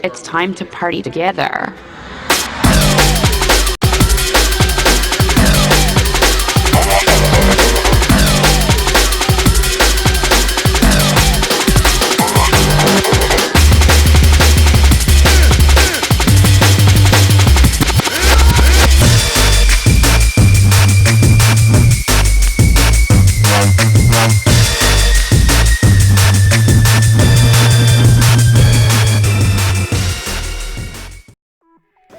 It's time to party together.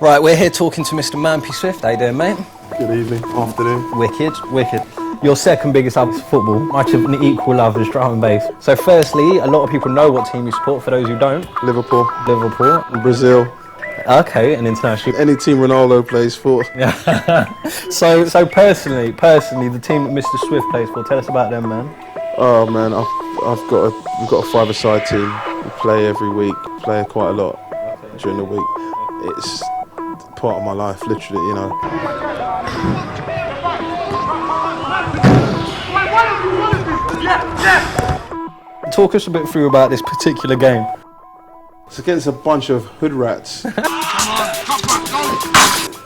Right, we're here talking to Mr. Mampy Swift. How you doing, mate? Good evening, afternoon. Wicked, wicked. Your second biggest love is football, much of an equal love is drum and bass. So firstly, a lot of people know what team you support. For those who don't, Liverpool. Liverpool. Brazil. Okay, and international. Any team Ronaldo plays for. Yeah. So personally, the team that Mr. Swift plays for, tell us about them, man. Oh man, we've got a five-a-side team. We play every week, play quite a lot during the week. It's part of my life, literally, you know. Talk us a bit through about this particular game. It's against a bunch of hood rats.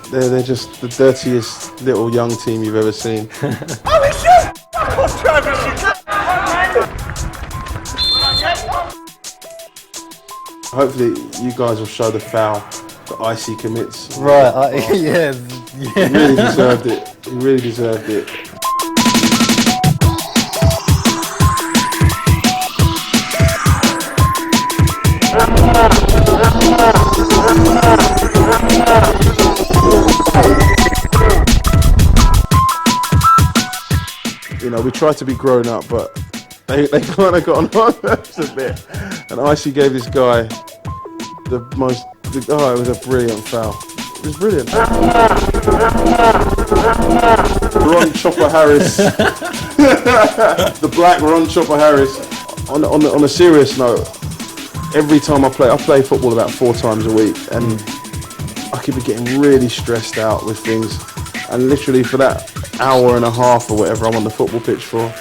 They're just the dirtiest little young team you've ever seen. Hopefully you guys will show the foul that Icy commits. Right, yeah. He really deserved it. He really deserved it. You know, we tried to be grown up, but they kind of got on our nerves a bit. And Icy gave this guy it was a brilliant foul. It was brilliant. Ron Chopper Harris. The black Ron Chopper Harris. On a serious note, every time I play football about 4 times a week, and I could be getting really stressed out with things. And literally for that hour and a half or whatever I'm on the football pitch for,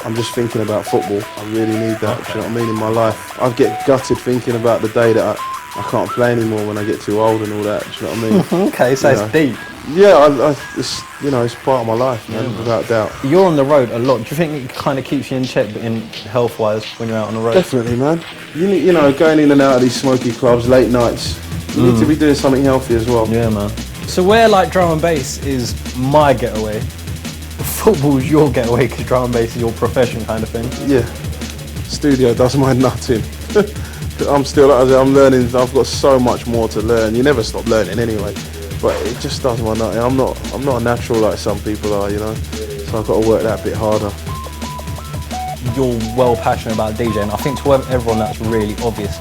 I'm just thinking about football. I really need that, do you know what I mean, in my life. I get gutted thinking about the day that I can't play anymore when I get too old and all that, do you know what I mean? Okay, so it's deep. Yeah, it's part of my life, man, without doubt. You're on the road a lot. Do you think it kind of keeps you in check in health-wise when you're out on the road? Definitely, man. You know, going in and out of these smoky clubs, late nights, you need to be doing something healthy as well. Yeah, man. So where like drum and bass is my getaway, football's your getaway because drum and bass is your profession kind of thing? Yeah. Studio does my nutting. I'm learning. I've got so much more to learn. You never stop learning anyway, but it just does my nutting. I'm not a natural like some people are, you know. So I've got to work that bit harder. You're well passionate about DJing. I think to everyone that's really obvious.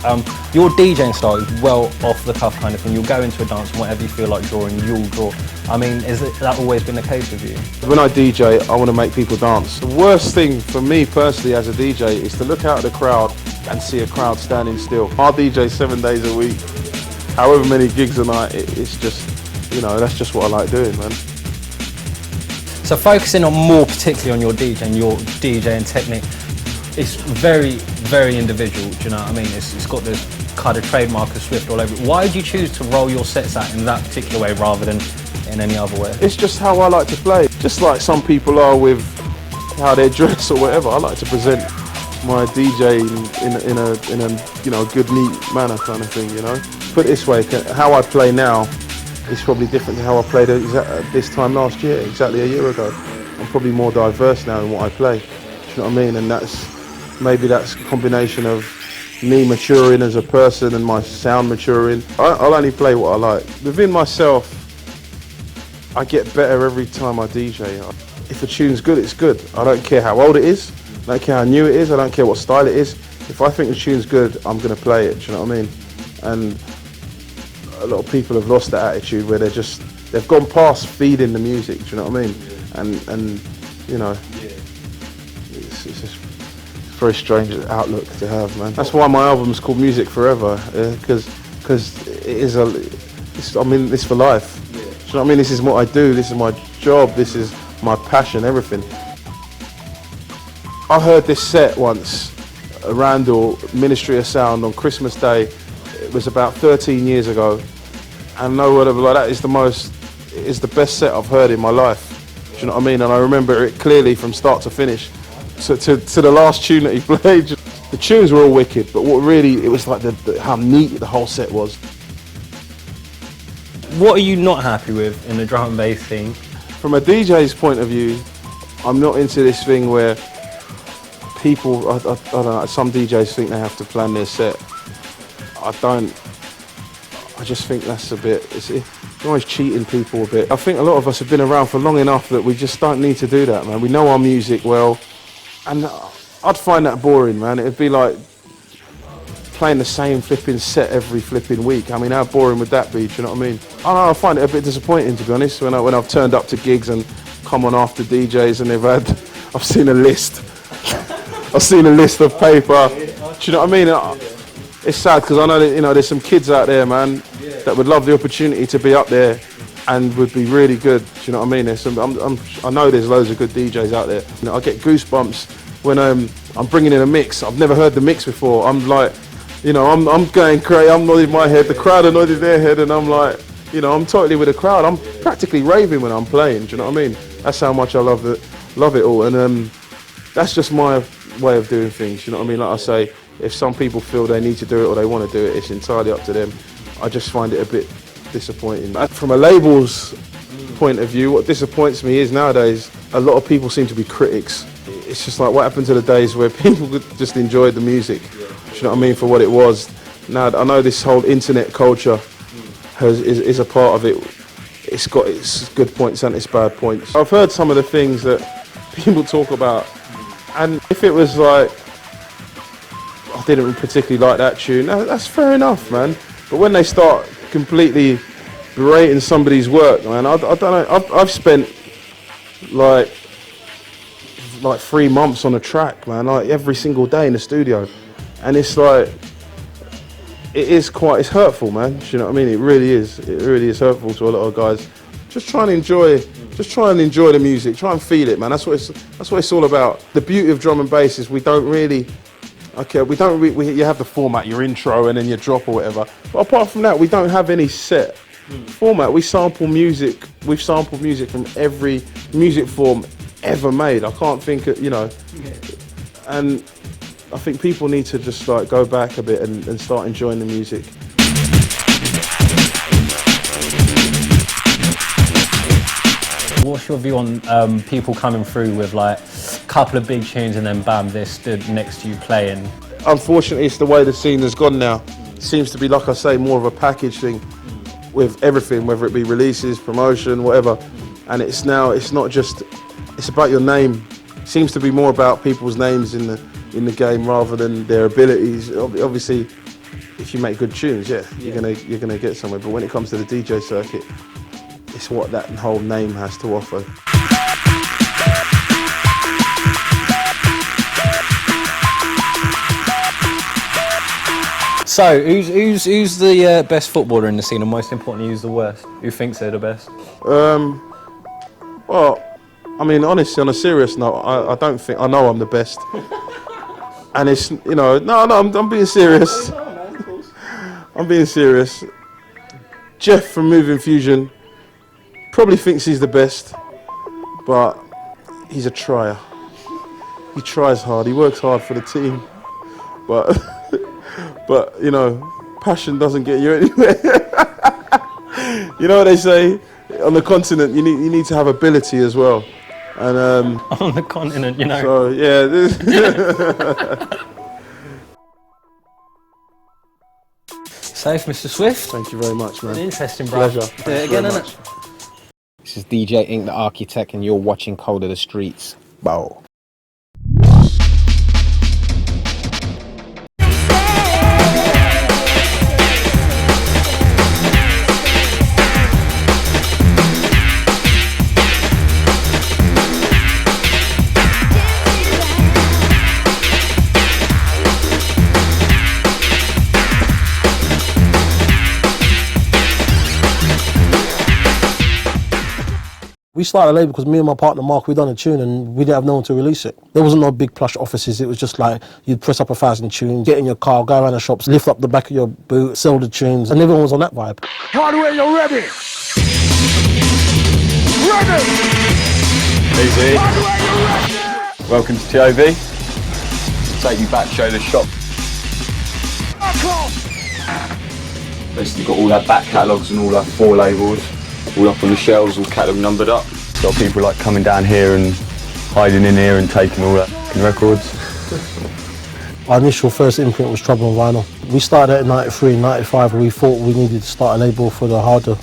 Your DJing style is well off the cuff kind of thing. You'll go into a dance and whatever you feel like drawing, you'll draw. I mean, that always been the case with you? When I DJ, I want to make people dance. The worst thing for me personally as a DJ is to look out at the crowd and see a crowd standing still. I DJ 7 days a week, however many gigs a night. It's just, you know, that's just what I like doing, man. So focusing on more particularly on your DJing technique, it's very, very individual, do you know what I mean? It's got this kind of trademark of Swift all over it. Why did you choose to roll your sets out in that particular way rather than in any other way? It's just how I like to play. Just like some people are with how they dress or whatever, I like to present my DJ in a you know, good, neat manner kind of thing, you know? Put it this way, how I play now is probably different to how I played this time last year, exactly a year ago. I'm probably more diverse now in what I play, do you know what I mean? And maybe that's a combination of me maturing as a person and my sound maturing. I'll only play what I like. Within myself, I get better every time I DJ. If a tune's good, it's good. I don't care how old it is, I don't care how new it is, I don't care what style it is. If I think the tune's good, I'm going to play it, do you know what I mean? And a lot of people have lost that attitude where they've gone past feeding the music, do you know what I mean? And you know, it's just a very strange outlook to have, man. That's why my album's called Music Forever, because it's for life. Do you know what I mean? This is what I do, this is my job, this is my passion, everything. I heard this set once, Randall, Ministry of Sound on Christmas Day. It was about 13 years ago, and no word of a lie, that is the best set I've heard in my life. Do you know what I mean? And I remember it clearly from start to finish. To the last tune that he played. The tunes were all wicked, but what really, it was like how neat the whole set was. What are you not happy with in the drum and bass scene? From a DJ's point of view, I'm not into this thing where people, I don't know, some DJs think they have to plan their set. I don't. I just think that's a bit, you're always cheating people a bit. I think a lot of us have been around for long enough that we just don't need to do that, man. We know our music well, and I'd find that boring, man. It'd be like playing the same flipping set every flipping week. I mean, how boring would that be, do you know what I mean? I don't know, I find it a bit disappointing, to be honest, when I've turned up to gigs and come on after DJs and I've seen a list. I've seen a list of paper. Do you know what I mean? It's sad because I know that, there's some kids out there, man, that would love the opportunity to be up there and would be really good. Do you know what I mean? There's I know there's loads of good DJs out there. I get goosebumps when I'm bringing in a mix. I've never heard the mix before. I'm like, I'm going crazy. I'm nodding my head. The crowd are nodding their head, and I'm like, I'm totally with the crowd. I'm practically raving when I'm playing. Do you know what I mean? That's how much I love it all. And that's just my way of doing things. You know what I mean? Like I say, if some people feel they need to do it or they want to do it, it's entirely up to them. I just find it a bit disappointing. From a label's point of view, what disappoints me is nowadays a lot of people seem to be critics. It's just like, what happened to the days where people could just enjoy the music? Do you know what I mean, for what it was? Now I know this whole internet culture is a part of it. It's got its good points and its bad points. I've heard some of the things that people talk about, and if it was like, I didn't particularly like that tune, that's fair enough, man. But when they start completely berating somebody's work, man, I don't know. I've spent like 3 months on a track, man, like every single day in the studio, and it's like, it's hurtful, man. Do you know what I mean? It really is hurtful to a lot of guys. Just try and enjoy the music. Try and feel it, man. That's what it's all about. The beauty of drum and bass is you have the format, your intro and then your drop or whatever. But apart from that, we don't have any set format. We sample music. We've sampled music from every music form ever made. I can't think of, and I think people need to just like go back a bit and start enjoying the music. What's your view on people coming through with like a couple of big tunes and then bam, they're stood next to you playing? Unfortunately, it's the way the scene has gone now. It seems to be, like I say, more of a package thing with everything, whether it be releases, promotion, whatever. And it's not just, it's about your name. It seems to be more about people's names in the game rather than their abilities. Obviously, if you make good tunes, you're gonna get somewhere. But when it comes to the DJ circuit, it's what that whole name has to offer. So, who's the best footballer in the scene, and most importantly, who's the worst? Who thinks they're the best? Well, I mean, honestly, on a serious note, I don't think, I know I'm the best. And it's, I'm being serious. I'm being serious. Jeff from Moving Fusion probably thinks he's the best, but he's a trier. He tries hard, he works hard for the team, but passion doesn't get you anywhere. You know what they say, on the continent you need to have ability as well. And on the continent, So yeah. Safe, Mr. Swift. Thank you very much, man. Interesting, bro. Pleasure. Do it again, innit? This is DJ Ink, the Architect, and you're watching Code of the Streets. Bow. We started a label because me and my partner Mark, we done a tune and we didn't have no one to release it. There wasn't no big plush offices. It was just like you'd press up 1,000 tunes, get in your car, go around the shops, lift up the back of your boot, sell the tunes, and everyone was on that vibe. Hardware, you ready? Ready! Easy. Hardware, you ready? Welcome to TOV. Take you back, show the shop. Basically got all our back catalogues and all our 4 labels, all up on the shelves, all catalogue numbered up. Got people like coming down here and hiding in here and taking all our records. Our initial first imprint was Trouble on Vinyl. We started in 93, 95, and we thought we needed to start a label for the harder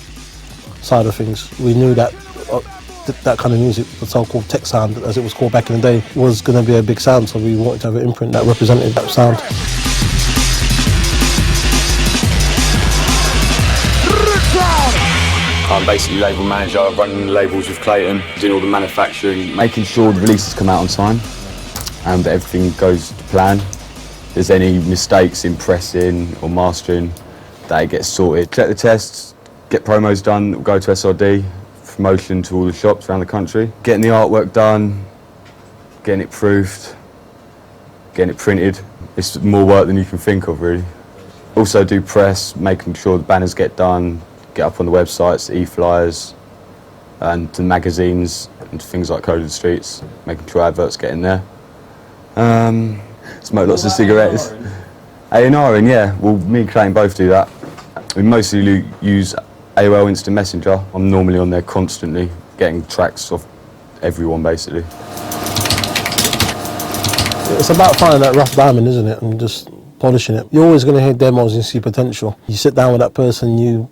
side of things. We knew that that kind of music, the so-called tech sound, as it was called back in the day, was going to be a big sound, so we wanted to have an imprint that represented that sound. I'm basically label manager, running the labels with Clayton, doing all the manufacturing, making sure the releases come out on time and that everything goes to plan. If there's any mistakes in pressing or mastering, that it gets sorted. Check the tests, get promos done, we'll go to SRD, promotion to all the shops around the country. Getting the artwork done, getting it proofed, getting it printed. It's more work than you can think of, really. Also do press, making sure the banners get done, get up on the websites, the e-flyers, and the magazines and things like Code of the Streets, making sure adverts get in there. Smoke lots of cigarettes. A&Ring, yeah, well, me and Clayton both do that. We mostly use AOL Instant Messenger. I'm normally on there constantly, getting tracks off everyone, basically. It's about finding that rough diamond, isn't it, and just polishing it. You're always going to hear demos and see potential. You sit down with that person, you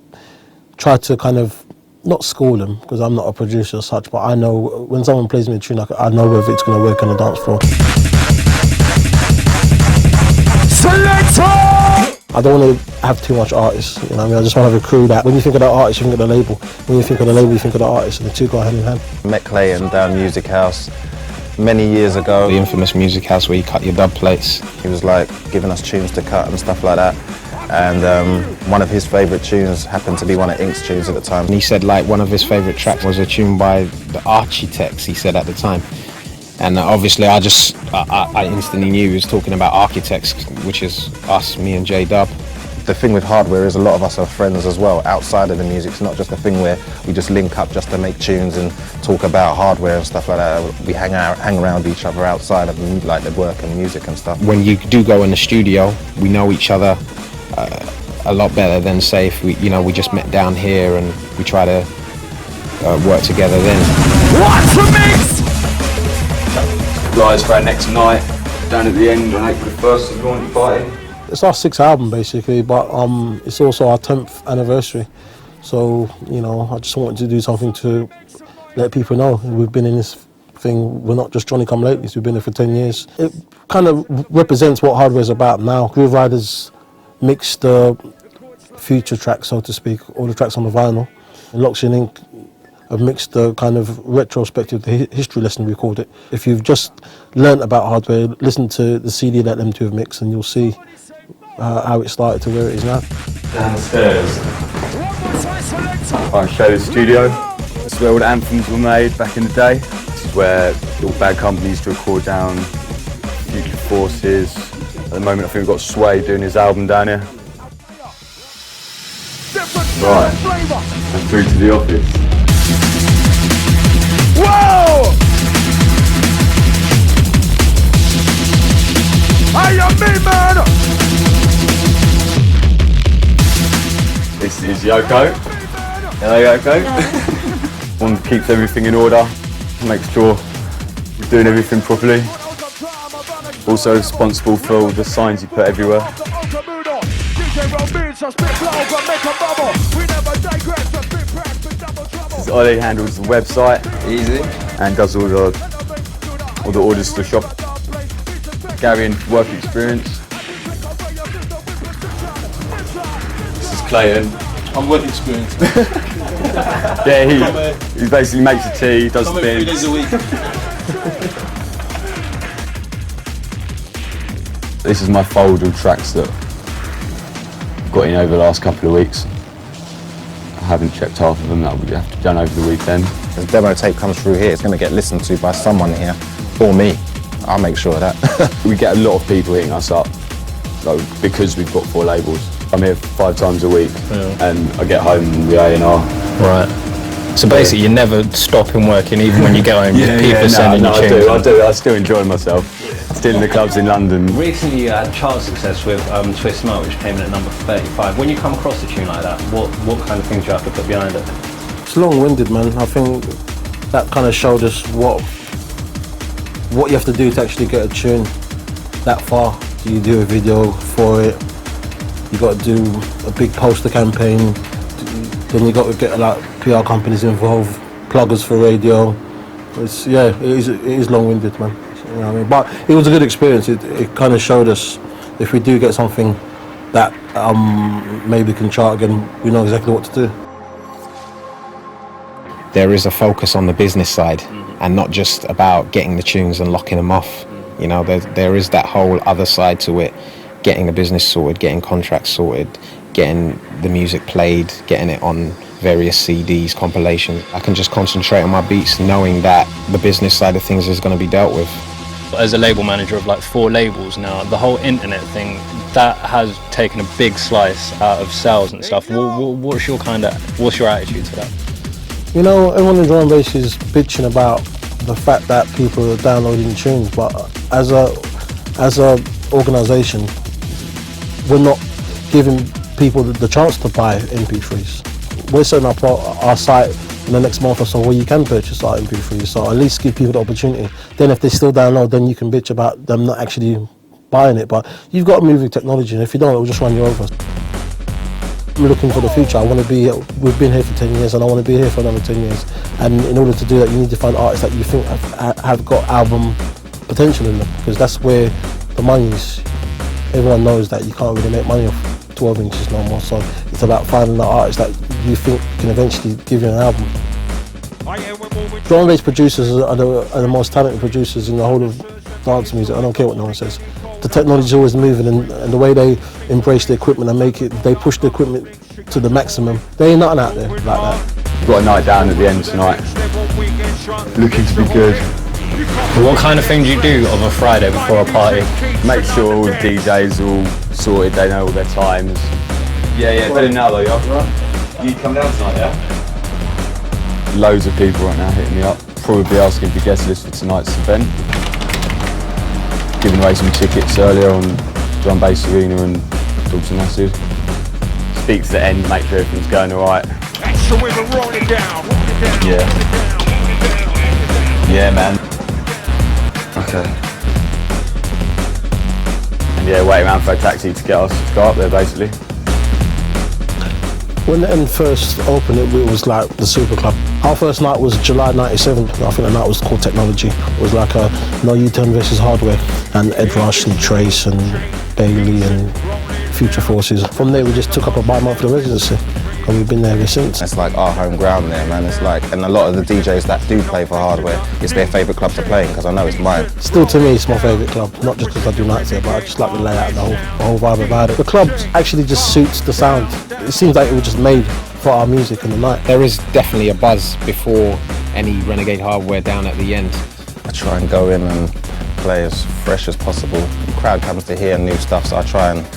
try to kind of, not school them, because I'm not a producer as such, but I know when someone plays me a tune, I know whether it's going to work on the dance floor. Selector! I don't want to have too much artists, you know what I mean? I just want to have a crew that, when you think of the artist, you think of the label. When you think of the label, you think of the artist, and the two go hand in hand. Met Clayton down Music House many years ago. The infamous Music House where you cut your dub plates. He was like giving us tunes to cut and stuff like that. And one of his favourite tunes happened to be one of Ink's tunes at the time. And he said like one of his favourite tracks was a tune by the Architects, he said at the time. And obviously I instantly knew he was talking about Architects, which is us, me and J-Dub. The thing with Hardware is a lot of us are friends as well, outside of the music. It's not just a thing where we just link up just to make tunes and talk about hardware and stuff like that. We hang around each other outside of like the work and music and stuff. When you do go in the studio, we know each other a lot better than say if we just met down here and we try to work together then. What's the mix? Flyers for our next night, down at the end on April 1st of the launch party. It's our 6th album basically, but it's also our 10th anniversary. So, I just wanted to do something to let people know we've been in this thing. We're not just Johnny Come Latelys, we've been here for 10 years. It kind of represents what Hardware's about now. Groove Riders mixed the future tracks, so to speak, all the tracks on the vinyl. And Loxy and Ink have mixed the kind of retrospective, the history lesson we called it. If you've just learnt about Hardware, listen to the CD that them two have mixed and you'll see how it started to where it is now. Downstairs. I'll show the studio. This is where all the anthems were made back in the day. This is where all bad companies used to record down Future Forces. At the moment I think we've got Sway doing his album down here. Right, and through to the office. Whoa! I am me, man! This is Yoko. Hello, Yoko. One keeps everything in order, makes sure we're doing everything properly. Also responsible for all the signs you put everywhere. This is Ollie, handles the website. Easy. And does all the orders to the shop. Gary in work experience. This is Clayton. I'm work experienced. Yeah, he basically makes the tea, does the bins. 3 days a week. This is my folder of tracks that I've got in over the last couple of weeks. I haven't checked half of them. That will have to be done over the weekend. The demo tape comes through here, it's going to get listened to by someone here, or me. I'll make sure of that. We get a lot of people hitting us up, so because we've got 4 labels. I'm here 5 times a week, and I get home and we A&R. Right. So basically, you're never stopping working, even when you get home. People sending you tunes. I do. I still enjoy myself. Still in the clubs in London. Recently, you had chart success with Twist Smart, which came in at number 35. When you come across a tune like that, what kind of things do you have to put behind it? It's long-winded, man. I think that kind of showed us what you have to do to actually get a tune that far. You do a video for it. You got to do a big poster campaign. Then you got to get like PR companies involved, pluggers for radio. It is long-winded, man. You know what I mean? But it was a good experience. It kind of showed us if we do get something that maybe can chart again, we know exactly what to do. There is a focus on the business side and not just about getting the tunes and locking them off. You know, there is that whole other side to it, getting the business sorted, getting contracts sorted, getting the music played, getting it on various CDs, compilations. I can just concentrate on my beats knowing that the business side of things is going to be dealt with. As a label manager of like 4 labels now, the whole internet thing, that has taken a big slice out of sales and stuff. What's your attitude to that? You know, everyone in drum and bass is bitching about the fact that people are downloading tunes, but as a organisation, we're not giving people the chance to buy MP3s. We're setting up our site in the next month or so where you can purchase our MP3s, so at least give people the opportunity. Then if they still download, then you can bitch about them not actually buying it, but you've got to move with technology, and if you don't, it'll just run you over. I'm looking for the future. I want to be, we've been here for 10 years and I want to be here for another 10 years. And in order to do that, you need to find artists that you think have got album potential in them, because that's where the money is. Everyone knows that you can't really make money off 12 inches no more, so it's about finding the artists that you think can eventually give you an album. Drum and bass producers are the most talented producers in the whole of dance music. I don't care what no one says. The technology is always moving, and the way they embrace the equipment and they push the equipment to the maximum. There ain't nothing out there like that. We've got a night down at the end tonight. Looking to be good. What kind of thing do you do of a Friday before a party? Make sure all the DJs are all sorted, they know all their times. Yeah, better now though, yeah? You come down tonight, yeah? Loads of people right now hitting me up. Probably asking for guest list for tonight's event. Giving away some tickets earlier on Drum Bass Arena and Dalton Acid. Speak to the end, make sure everything's going alright. So we will roll it down. Yeah. Yeah, man. Okay. And yeah, waiting around for a taxi to get us to go up there, basically. When the end first opened, it was like the Super Club. Our first night was July '97. I think the night was called Technology. It was like a No U-Turn versus Hardware, and Ed Rush and Trace and Bailey and Future Forces. From there, we just took up a bi-monthly residency, and we've been there ever since. It's like our home ground there, man. It's like, and a lot of the DJs that do play for Hardware, it's their favourite club to play in, because I know it's mine. Still, to me, it's my favourite club, not just because I do nights there, but I just like the layout and the whole vibe about it. The club actually just suits the sound. It seems like it was just made for our music in the night. There is definitely a buzz before any Renegade Hardware down at the end. I try and go in and play as fresh as possible. The crowd comes to hear new stuff, so I try and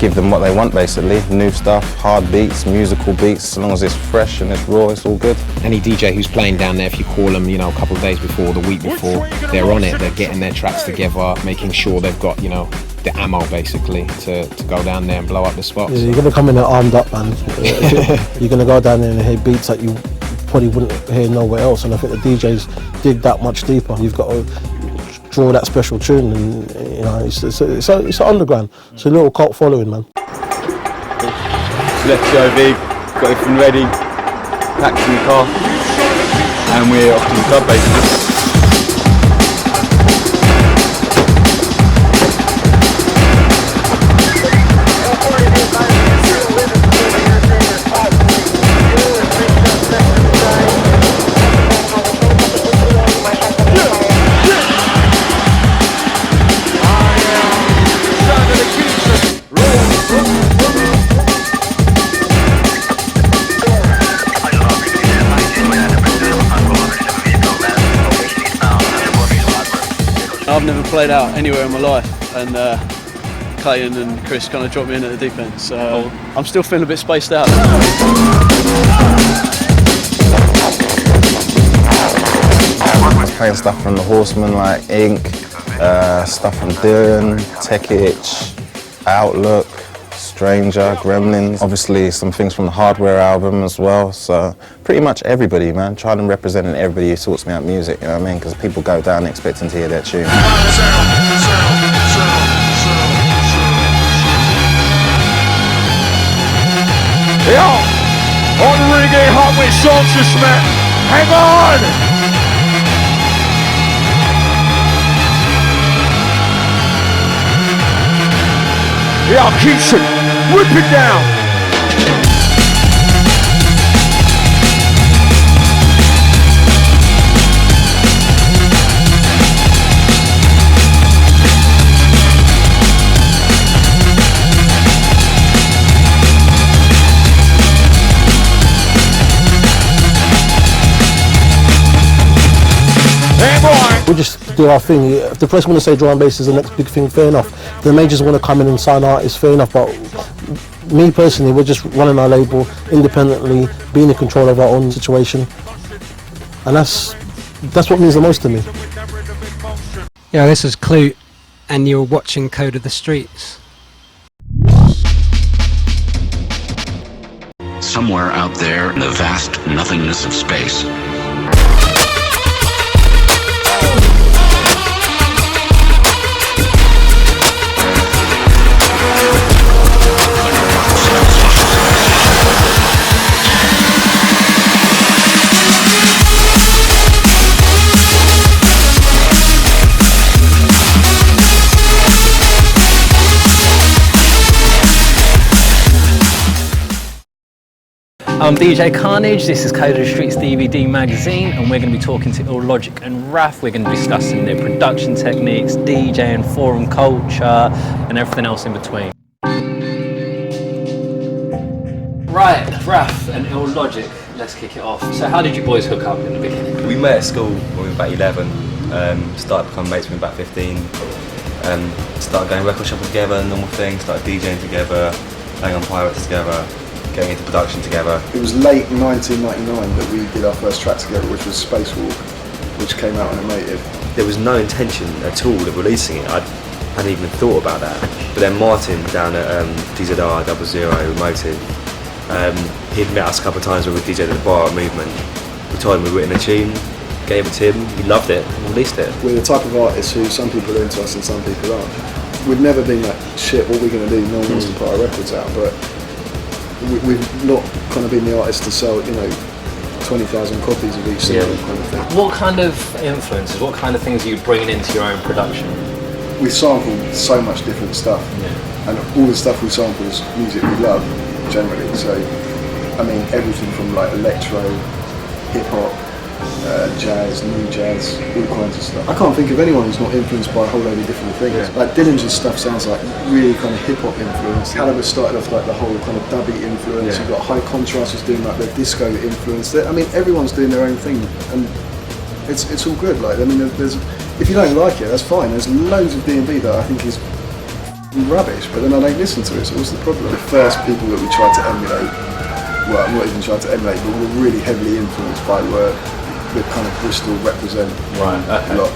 give them what they want, basically. New stuff, hard beats, musical beats. As long as it's fresh and it's raw, it's all good. Any DJ who's playing down there, if you call them, a couple of days before, the week before, they're on it, they're getting their tracks together, making sure they've got, the ammo, basically, to go down there and blow up the spots. Yeah, you're going to come in there armed up, man. You're going to go down there and hear beats that you probably wouldn't hear nowhere else, and I think the DJs dig that much deeper. You've got to draw that special tune, and it's an underground. It's a little cult following, man. Left Jovi, got everything ready, packed in the car, and we're off to the club, basically. played out anywhere in my life, and Clayton and Chris kind of dropped me in at the deep end, so I'm still feeling a bit spaced out. Playing stuff from the Horsemen like Ink, stuff from Dylan, Tech Itch, Outlook, Stranger, Gremlins, obviously some things from the Hardware album as well, so pretty much everybody, man, trying to represent everybody who sorts me out music, you know what I mean, because people go down expecting to hear their tune. Yo, on the reggae hot with Sanchez, man. Hang on! Yo, Keisha, whip it down. We'll just do our thing. If the press want to say drum and bass is the next big thing, fair enough. The majors want to come in and sign artists, fair enough. But me personally, we're just running our label independently, being in control of our own situation, and that's what means the most to me. Yeah, this is Clute, and you're watching Code of the Streets. Somewhere out there in the vast nothingness of space, I'm DJ Carnage, this is Code of the Streets DVD magazine, and we're going to be talking to Illogic and Raf. We're going to be discussing their production techniques, DJing, forum culture, and everything else in between. Right, Raf and Illogic, let's kick it off. So how did you boys hook up in the beginning? We met at school when we were about 11, started becoming mates when we were about 15, started going record shopping together, normal thing, started DJing together, playing on Pirates together, getting into production together. It was late 1999 that we did our first track together, which was Spacewalk, which came out on Native. There was no intention at all of releasing it. I hadn't even thought about that. But then Martin down at DZR 00 Motive, he'd met us a couple of times when we DJed at the bar at Movement. We told him we'd written a tune, gave it to him, he loved it, and released it. We're the type of artists who some people are into us and some people aren't. We've never been like, shit, what are we going to do? No one wants to put our records out, but we've not kind of been the artists to sell, 20,000 copies of each single kind of thing. What kind of influences, what kind of things are you bringing into your own production? We sampled so much different stuff, and all the stuff we sample is music we love, generally. So, I mean, everything from like electro, hip hop, jazz, new jazz, all kinds of stuff. I can't think of anyone who's not influenced by a whole load of different things. Like Dillinger's stuff sounds like really kind of hip hop influence. Calibre started off like the whole kind of dubby influence. You've got High Contrast who's doing like the disco influence. I mean, everyone's doing their own thing, and it's all good. Like, I mean, if you don't like it, that's fine. There's loads of DnB that I think is rubbish, but then I don't listen to it. So what's the problem? The first people that we tried to emulate, well, I'm not even trying to emulate, but were really heavily influenced by were the kind of Bristol represent lot.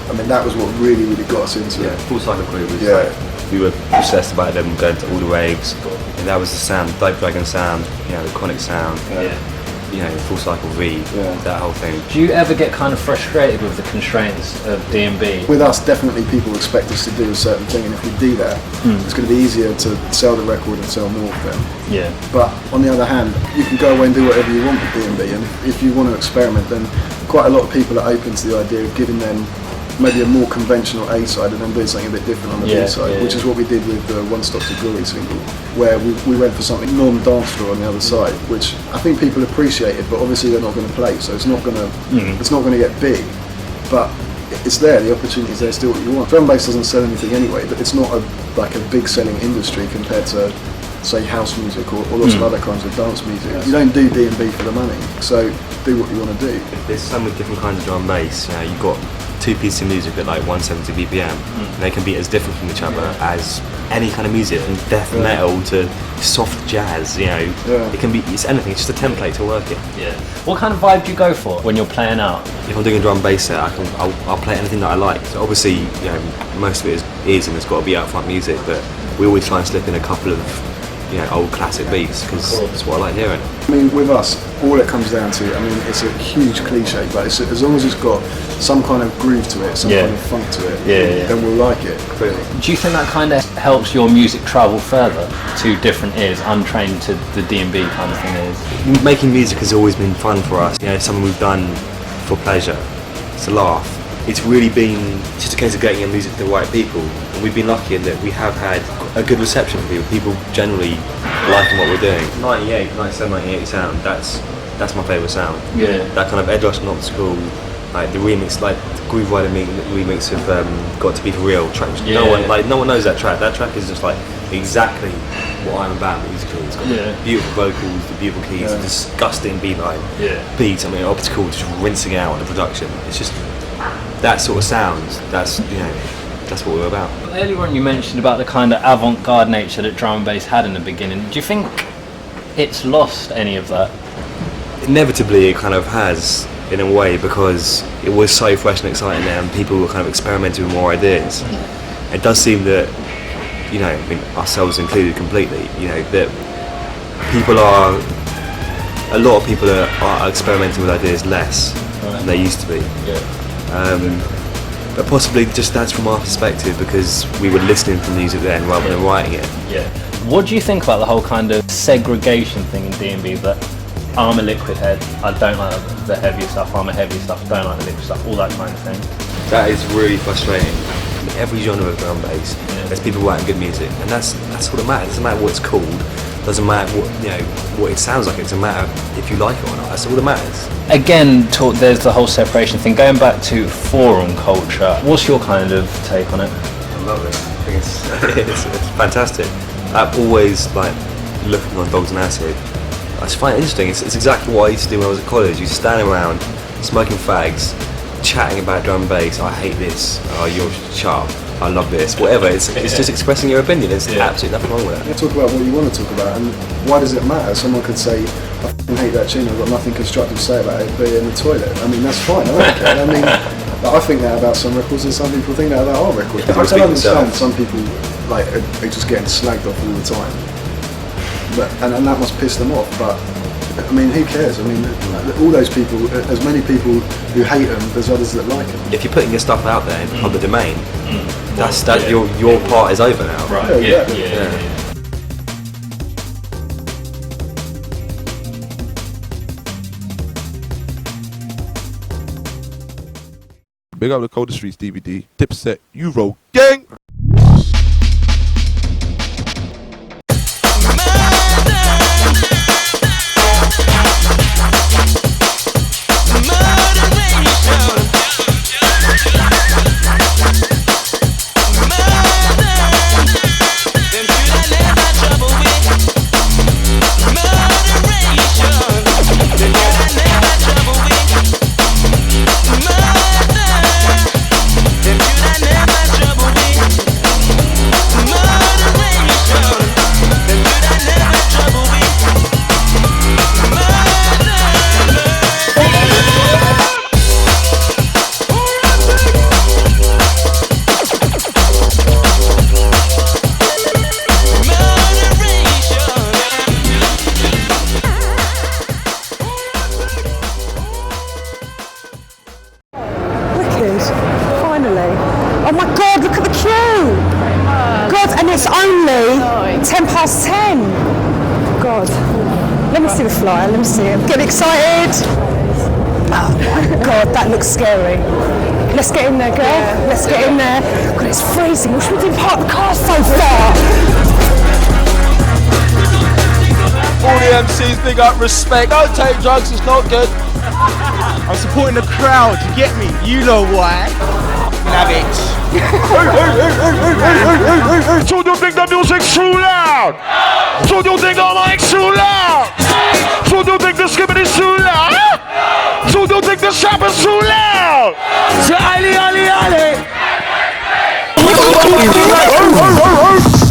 I mean, that was what really got us into it. Full Cycle Crew was like, we were obsessed about them, going to all the raves, and that was the sound, Dope Dragon sound, the Chronic sound, Full Cycle V, that whole thing. Do you ever get kind of frustrated with the constraints of DnB? With us, definitely people expect us to do a certain thing, and if we do that, it's going to be easier to sell the record and sell more of them. Yeah. But on the other hand, you can go away and do whatever you want with DnB, and if you want to experiment, then quite a lot of people are open to the idea of giving them maybe a more conventional A side and then doing something a bit different on the B side, which is what we did with the One Stop to Glory single, where we went for something non-dance floor on the other side, which I think people appreciated, but obviously they're not going to play, so it's not going to get big, but it's there, the opportunity is there, still what you want. Drum bass doesn't sell anything anyway, but it's not like a big selling industry compared to, say, house music or lots of other kinds of dance music. You don't do DnB for the money, so do what you want to do. There's so many different kinds of drum bass. You've got two pieces of music at like 170 BPM. And they can be as different from each other as any kind of music, from death metal to soft jazz. You know, it can be. It's anything. It's just a template to work in. Yeah. What kind of vibe do you go for when you're playing out? If I'm doing a drum and bass set, I'll play anything that I like. So obviously, you know, most of it is and it's got to be out front music, but we always try and slip in a couple of, you know, old classic beats because that's what I like hearing. I mean, with us, all it comes down to, I mean, it's a huge cliche, but it's, as long as it's got some kind of groove to it, some kind of funk to it, then we'll like it. Clearly. Do you think that kind of helps your music travel further to different ears, untrained to the DnB kind of thing is? Making music has always been fun for us. You know, it's something we've done for pleasure. It's a laugh. It's really been just a case of getting your music to the right people. And we've been lucky in that we have had a good reception from people. People generally liking what we're doing. 97, 98 sound, that's my favourite sound. Yeah. That kind of Ed Rush Not School, like the remix, like the Groove Rider remix of Got to Be For Real track. No one knows that track. That track is just like exactly what I'm about musically. It's got the beautiful vocals, the beautiful keys, the disgusting beat-line beats. I mean, optical just rinsing out on the production. It's just that sort of sound. That's what we're about. Earlier on you mentioned about the kind of avant-garde nature that drum and bass had in the beginning. Do you think it's lost any of that? Inevitably it kind of has, in a way, because it was so fresh and exciting there and people were kind of experimenting with more ideas. It does seem that, you know, I mean, ourselves included completely, you know, that a lot of people are experimenting with ideas less than they used to be. But possibly just that's from our perspective because we were listening to music then rather than writing it. Yeah. What do you think about the whole kind of segregation thing in DnB, that I'm a liquid head, I don't like the heavy stuff, I'm a heavy stuff, don't like the liquid stuff, all that kind of thing? That is really frustrating. In every genre of drum and bass, there's people writing good music, and that's all that matters. It doesn't matter what it's called, doesn't matter what it sounds like, it doesn't matter if you like it or not, that's all that matters. Again, there's the whole separation thing. Going back to forum culture, what's your kind of take on it? I love it. I think it's fantastic. I've always like looking on dogs and acid. I just find it interesting. It's exactly what I used to do when I was at college. You stand around, smoking fags, chatting about drum and bass. I hate this. Oh, you're sharp. I love this. Whatever. It's just expressing your opinion. There's absolutely nothing wrong with that. Talk about what you want to talk about, and why does it matter? Someone could say, I f***ing hate that tune, I've got nothing constructive to say about it, but in the toilet. I mean, that's fine, I don't care. I mean, I think that about some records, and some people think that about our records. I can understand some people like are just getting slagged off all the time, and that must piss them off, but I mean, who cares? I mean, all those people, as many people who hate them, there's others that like them. If you're putting your stuff out there in public domain, your part is over now. Right. Yeah. Big up the Colder Streets DVD. Dipset, Euro Gang. Finally. Oh my God, look at the queue. God, and it's only 10:10. God. Let me see the flyer, let me see it. Get excited. Oh my God, that looks scary. Let's get in there, girl. Let's get in there. God, it's freezing. What should we do? Park the car so far? All the MCs, big up, respect. Don't take drugs, it's not good. I'm supporting the crowd, you get me? You know why. Savage. So you think the music's too loud? So you think the mic's too loud? So you think the skipping is too loud? So you think the shop is too loud? So Ali.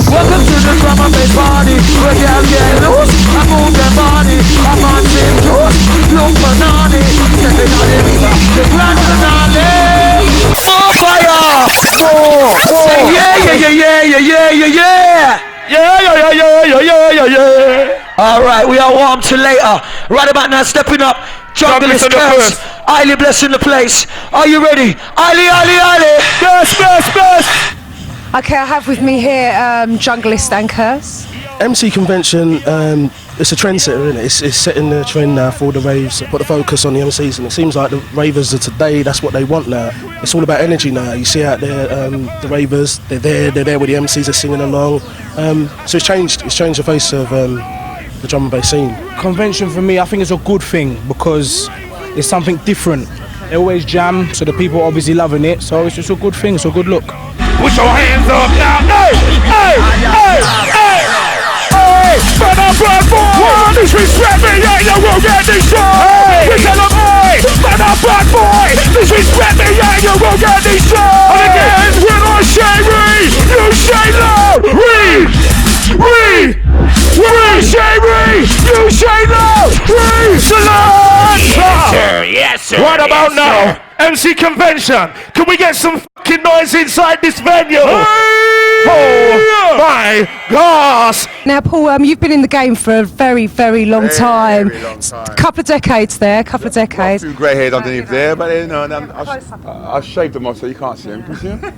Welcome to the drum and bass party, where y'all get loose. I move their body, I'm on same juice. Look banana, stepping on the river, the grand finale. On fire! Say yeah. All right, we are warm till later. Right about now, stepping up. Junglist Curse, Eiley blessing the place. Are you ready? Eiley. Best. Okay, I have with me here Junglist and Curse. MC Convention, it's a trendsetter, isn't it? It's setting the trend now for the raves. Put the focus on the MCs, and it seems like the ravers of today, that's what they want now. It's all about energy now. You see out there, the ravers, they're there with the MCs, are singing along. So it's changed the face of the drum and bass scene. Convention for me, I think it's a good thing because it's something different. They always jam, so the people are obviously loving it. So it's just a good thing, it's a good look. Put your hands up now. Hey! Man up, bad boy! Disrespect me, yeah, you won't get destroyed! We tell them, hey! Man up, bad boy! Disrespect me, yeah, you won't get destroyed! And again, when I say re, you say no! Re! Say re! You say no! Re! Salute! Yes, sir! Right about now, MC Convention, can we get some fucking noise inside this venue? Oh my gosh! Now, Paul, you've been in the game for a very, very long time. Couple of decades there, couple of decades. A few grey hairs underneath there, but you know, I shaved them off so you can't see them. Can you see them?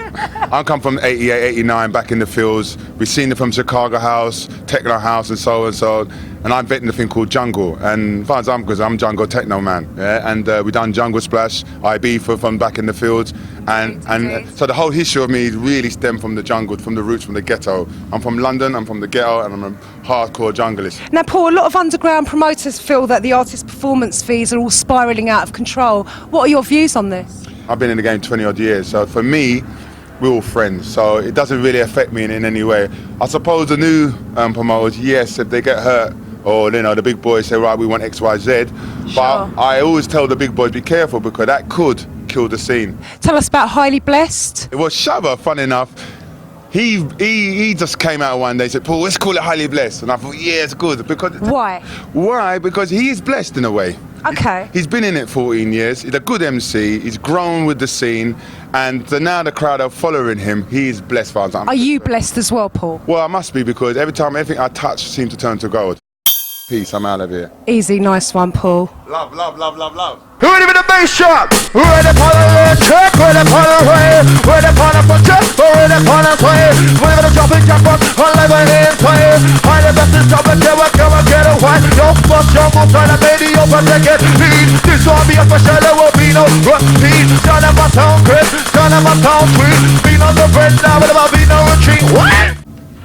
I come from 88, 89, back in the fields. We've seen them from Chicago House, Techno House, and so and so. And I'm vetting a thing called Jungle. And as far as I'm concerned, I'm Jungle Techno man. Yeah? And we done Jungle Splash, IB from back in the fields. And so the whole history of me really stemmed from the jungle, from the roots, from the ghetto. I'm from London, I'm from the ghetto, and I'm a hardcore junglist. Now, Paul, a lot of underground promoters feel that the artist performance fees are all spiralling out of control. What are your views on this? I've been in the game 20 odd years, so for me, we're all friends, so it doesn't really affect me in any way. I suppose the new promoters, yes, if they get hurt, or you know, the big boys say, right, we want X, Y, Z. Sure. But I always tell the big boys, be careful, because that could kill the scene. Tell us about Highly Blessed. It was Shabba, fun enough. He just came out one day and said, Paul, let's call it Highly Blessed. And I thought, yeah, it's good. Because why? Why? Because he is blessed in a way. Okay. He's been in it 14 years. He's a good MC. He's grown with the scene. And now the crowd are following him. He is blessed. Are you blessed as well, Paul? Well, I must be, because every time anything I touch seems to turn to gold. Peace, I'm out of here. Easy, nice one, Paul. Love. Who ready for the bass shot? Who ready for the red check? Ready for the way? Ready for the check? Ready for the play? We're gonna drop it, jump up, on like a hand play. Find the best to stop it, get away. Yo, fuck, jungle, try to baby, open the get lead. This will be a special, there will be no repeat. Son of a town crib, son of a town tweet. Beat on the bread, now there will be no retreat. What?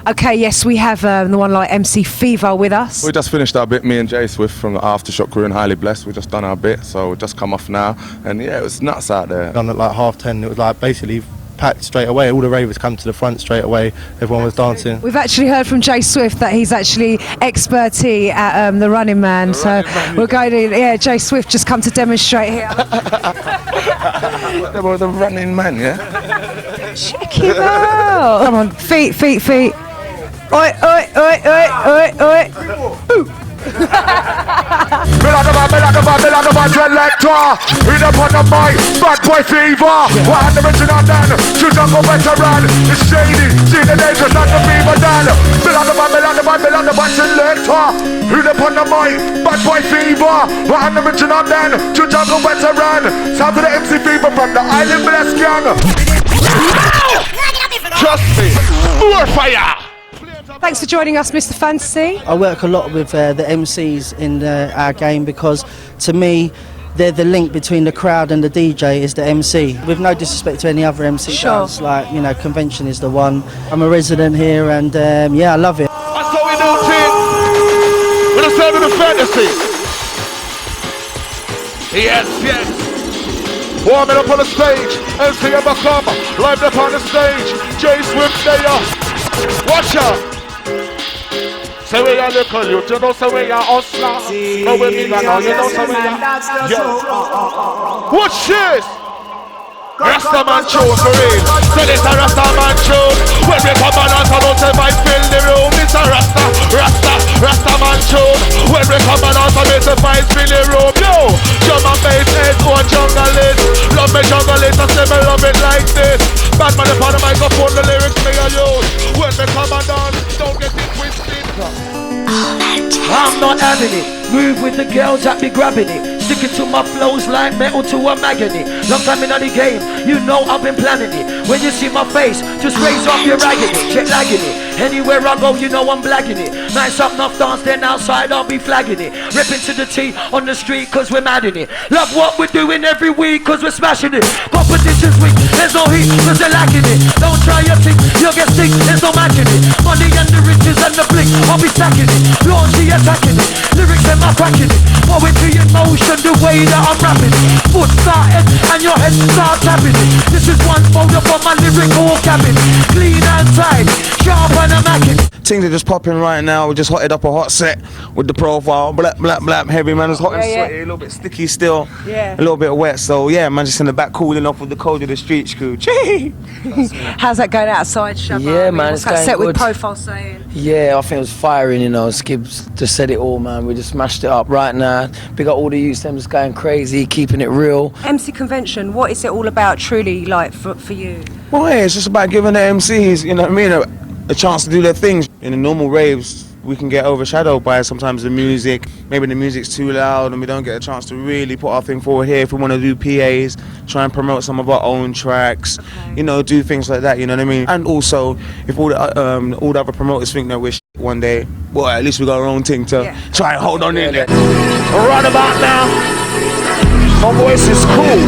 Okay, yes, we have the one like MC Fever with us. We just finished our bit, me and Jay Swift from the Aftershock crew and Highly Blessed. We just done our bit, so we just come off now. And yeah, it was nuts out there. Done at like 10:30, it was like basically packed straight away. All the ravers come to the front straight away. Everyone was dancing. We've actually heard from Jay Swift that he's actually expertise at the Running Man. We're going to, yeah, Jay Swift just come to demonstrate here. They were the Running Man, yeah? Check it out. Come on, feet. Oi. Me like the bad selector. In upon the mic, bad boy fever. One the original Dan, to jungle veteran. It's shady, see the dangerous like the fever Dan. Me like the bad selector. In upon the mic, bad boy fever. One the original Dan, to jungle veteran. Sound to the MC Fever from the Island Blessed gang. Trust me, more fire. Thanks for joining us, Mr. Fantasy. I work a lot with the MCs in our game, because to me they're the link between the crowd and the DJ is the MC. With no disrespect to any other MC, sure. Like, you know, Convention is the one. I'm a resident here and yeah, I love it. That's what we do, team. We're the sound of the fantasy. Yes. Warming up on the stage. MC ever come. Live up on the stage. Jay Swift there. Watch out. Say we are little youth, you know, say we are hustler. No, we mean that, you know, say we are. Yo. Watch this. Rastaman show for real. So this a Rastaman show. When we come on and don't say vibes fill the room. It's a Rastaman show. When we come on and don't say vibes fill the room. Yo, drum and bass head on jungle it. Love me jungle it, I say me love it like this. Bad man upon the microphone, the lyrics me a use. When we come on dance, don't get it twisted. I'm not having it. Move with the girls that be grabbing it. Sticking to my flows like metal to a magnet. Long time in the game, you know I've been planning it. When you see my face, just raise up your ragging it, jet lagging it. Anywhere I go, you know I'm blagging it. Nice up, enough dance, then outside I'll be flagging it. Ripping to the T on the street cause we're mad in it. Love what we're doing every week cause we're smashing it. Competition's weak, there's no heat cause they're lacking it. Don't try your thing, you'll get sick, there's no matching it. Money and the riches and the blink, I'll be stacking it. Launchy attacking it, lyrics and my cracking it. Poetry in motion, the way that I'm rapping it. Foot started and your head start tapping it. This is one folder for my lyrical cabinet. Clean and tight, sharp and a macking. Things are just popping right now. We just hotted up a hot set with the profile. Blap, blap, blap. Heavy man is hot and sweaty. A little bit sticky still. Yeah. A little bit wet. So yeah, man, just in the back cooling off with the cold of the streets crew. Gee. How's that going outside, Shabba? Yeah, man, it's what's that going set with good. Profile saying? Yeah, I think it was firing, you know. Skibbs just said it all, man. We just smashed it up right now. Big up all the youths, them just going crazy, keeping it real. MC Convention, what is it all about truly, like, for you? Well, yeah, it's just about giving the MCs, you know what I mean, a chance to do their things. In the normal raves, we can get overshadowed by sometimes the music. Maybe the music's too loud and we don't get a chance to really put our thing forward here. If we want to do PAs, try and promote some of our own tracks, you know, do things like that, you know what I mean? And also, if all the other promoters think that we're shit one day, well, at least we got our own thing to try and hold on in there. Right about now, my voice is cool,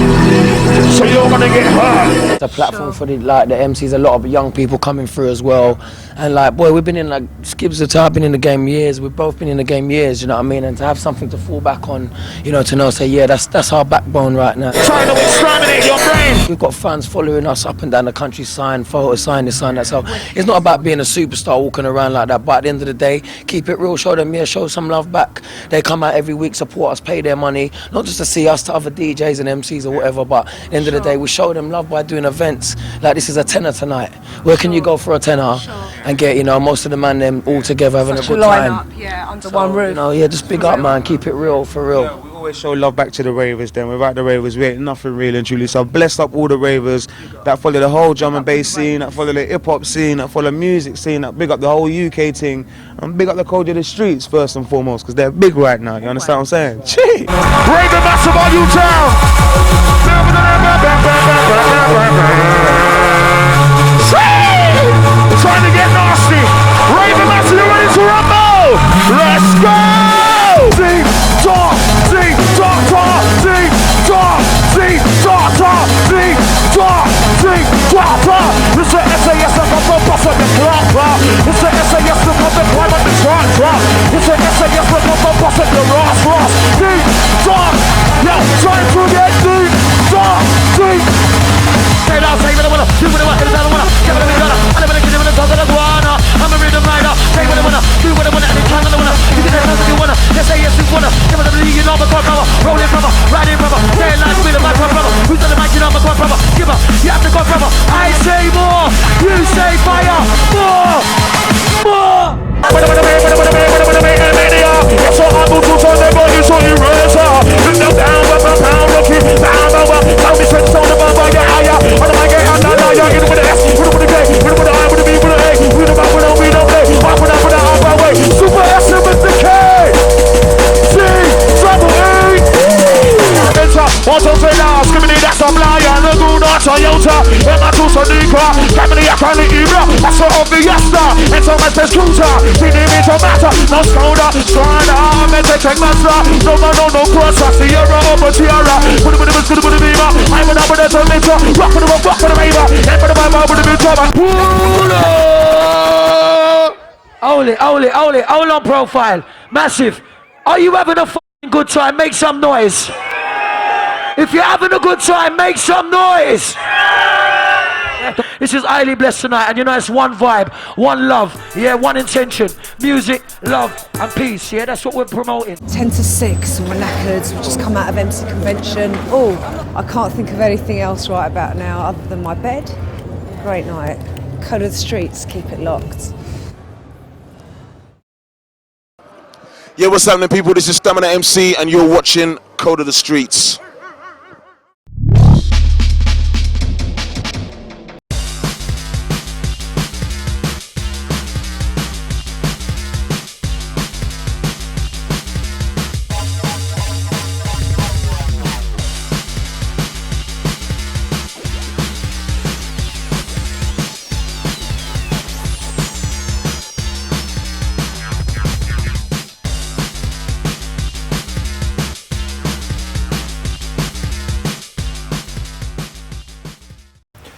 so you're gonna get hurt. It's a platform for the MCs, a lot of young people coming through as well. And like, boy, we've been in, like, Skibbs and I've been in the game years, we've both been in the game years, you know what I mean? And to have something to fall back on, you know, to know, say, yeah, that's our backbone right now. Trying to exterminate your brain. We've got fans following us up and down the country, sign photos, sign this, sign that. So it's not about being a superstar walking around like that, but at the end of the day, keep it real, show them, yeah, show some love back. They come out every week, support us, pay their money, not just to see us, to other DJs and MCs or whatever, but at the end of the day, we show them love by doing events. Like, this is a tenner tonight. Where can you go for a tenner and get, you know, most of the man them all together having Such a good a time? lineup, yeah, under one roof. You know, yeah, just big up, man, keep it real, for real. Yeah, we always show love back to the ravers then. Without the ravers, we ain't nothing real and truly. So bless up all the ravers that follow the whole drum and bass scene, that follow the hip hop scene, that follow music scene, that big up the whole UK thing, and big up the code of the streets first and foremost, because they're big right now, you understand what I'm saying? Gee! Raven Massive on you town. Trying to get nasty. Raven Massive, you ready to rumble? Let's go! Ding, dong, ding, dong, dong, ding, dong, ding, dong, dong, ding, dong, ding, dong, dong. It's a SAS that comes from bust on the clock, bro. It's a SAS that comes from climb on the truck, bro. It's a SAS that comes from bust on the Ross. Ding, dong, yo, trying to get ding, dong, ding. Say that, say what I wanna, do what I want, hit it down, I wanna, get what I wanna, I never give it a talk of the guana. I'm a rhythm rider, say what I wanna, do what I wanna, and it's time that I wanna. You can say what you wanna, just say yes you wanna. Give it a lead, you know I'm a car brother, rolling brother, riding brother, say it like me, my car brother. Who's on the mic, you know I'm a car brother, give up, you have to go brother. I say more, you say fire, more. That's what I'm going to turn their bodies on your razor. Bring them down, pound, rocky, down, over. Tell me straight on the bumper, get higher. On the mic, get under, you're in with the S, with the K, with the I, with the B, with the A, with the back, with the we don't play. Up and up, with the up, away. Super S with the K. C, double A. Enter, also say now, skimming that's a lion, the good not Toyota. And my two Sonica, family, I can't leave you. That's what of the Yesta. Enter my test cruiser. See the image of matter, no scouter, strider, I'm a tech master. No cross, I see you're over tiara. Put it with the beaver. I'm an upper that's a litter. Rock for the raver. And for the Bible with the big cover. Hold on, Profile. Massive. Are you having a f***ing good time? Make some noise. If you're having a good time, make some noise. This is highly blessed tonight, and you know it's one vibe, one love, yeah, one intention. Music, love, and peace, yeah, that's what we're promoting. 10 to 6, and we're knackered. We've just come out of MC Convention. Oh, I can't think of anything else right about now other than my bed. Great night. Code of the Streets, keep it locked. Yeah, what's happening, people? This is Stamina MC, and you're watching Code of the Streets.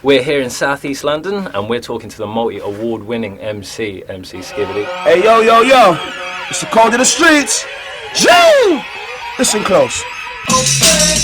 We're here in Southeast London and we're talking to the multi-award-winning MC Skibbity. Hey, yo, yo, yo. It's the Code of the Streets. Jee! Listen close.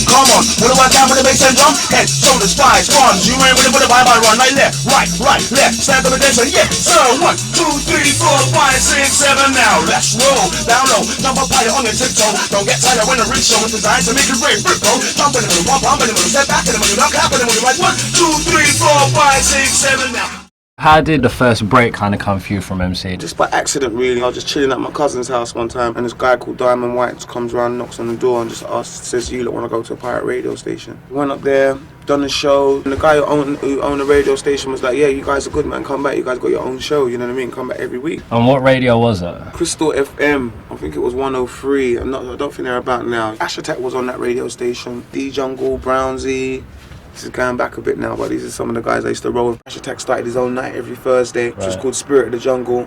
Come on, what do I got with the bass and drum? Head, shoulders, thighs, arms. You ain't ready for the vibe, I run like left, right, left. Stand up and dance, yeah, sir. 1, 2, 3, 4, 5, 6, 7. Now let's roll down low, jump up higher on your tiptoe. Don't get tired when the rig show is designed to make you brave. Bro, jump in the middle, pump in the middle, step back in the middle, now clap in the middle. Like 1, 2, 3, 4, 5, 6, 7. Now. How did the first break kind of come for you from MC? Just by accident, really. I was just chilling at my cousin's house one time, and this guy called Diamond White comes around, knocks on the door, and just says, "You lot want to go to a pirate radio station?" Went up there, done the show, and the guy who owned the radio station was like, "Yeah, you guys are good, man. Come back. You guys got your own show. You know what I mean? Come back every week." And what radio was it? Crystal FM. I think it was 103. I don't think they're about now. Ash Attack was on that radio station. D Jungle, Brownsy. This is going back a bit now, but these are some of the guys I used to roll with. Ash Attack started his own night every Thursday, which was called Spirit of the Jungle.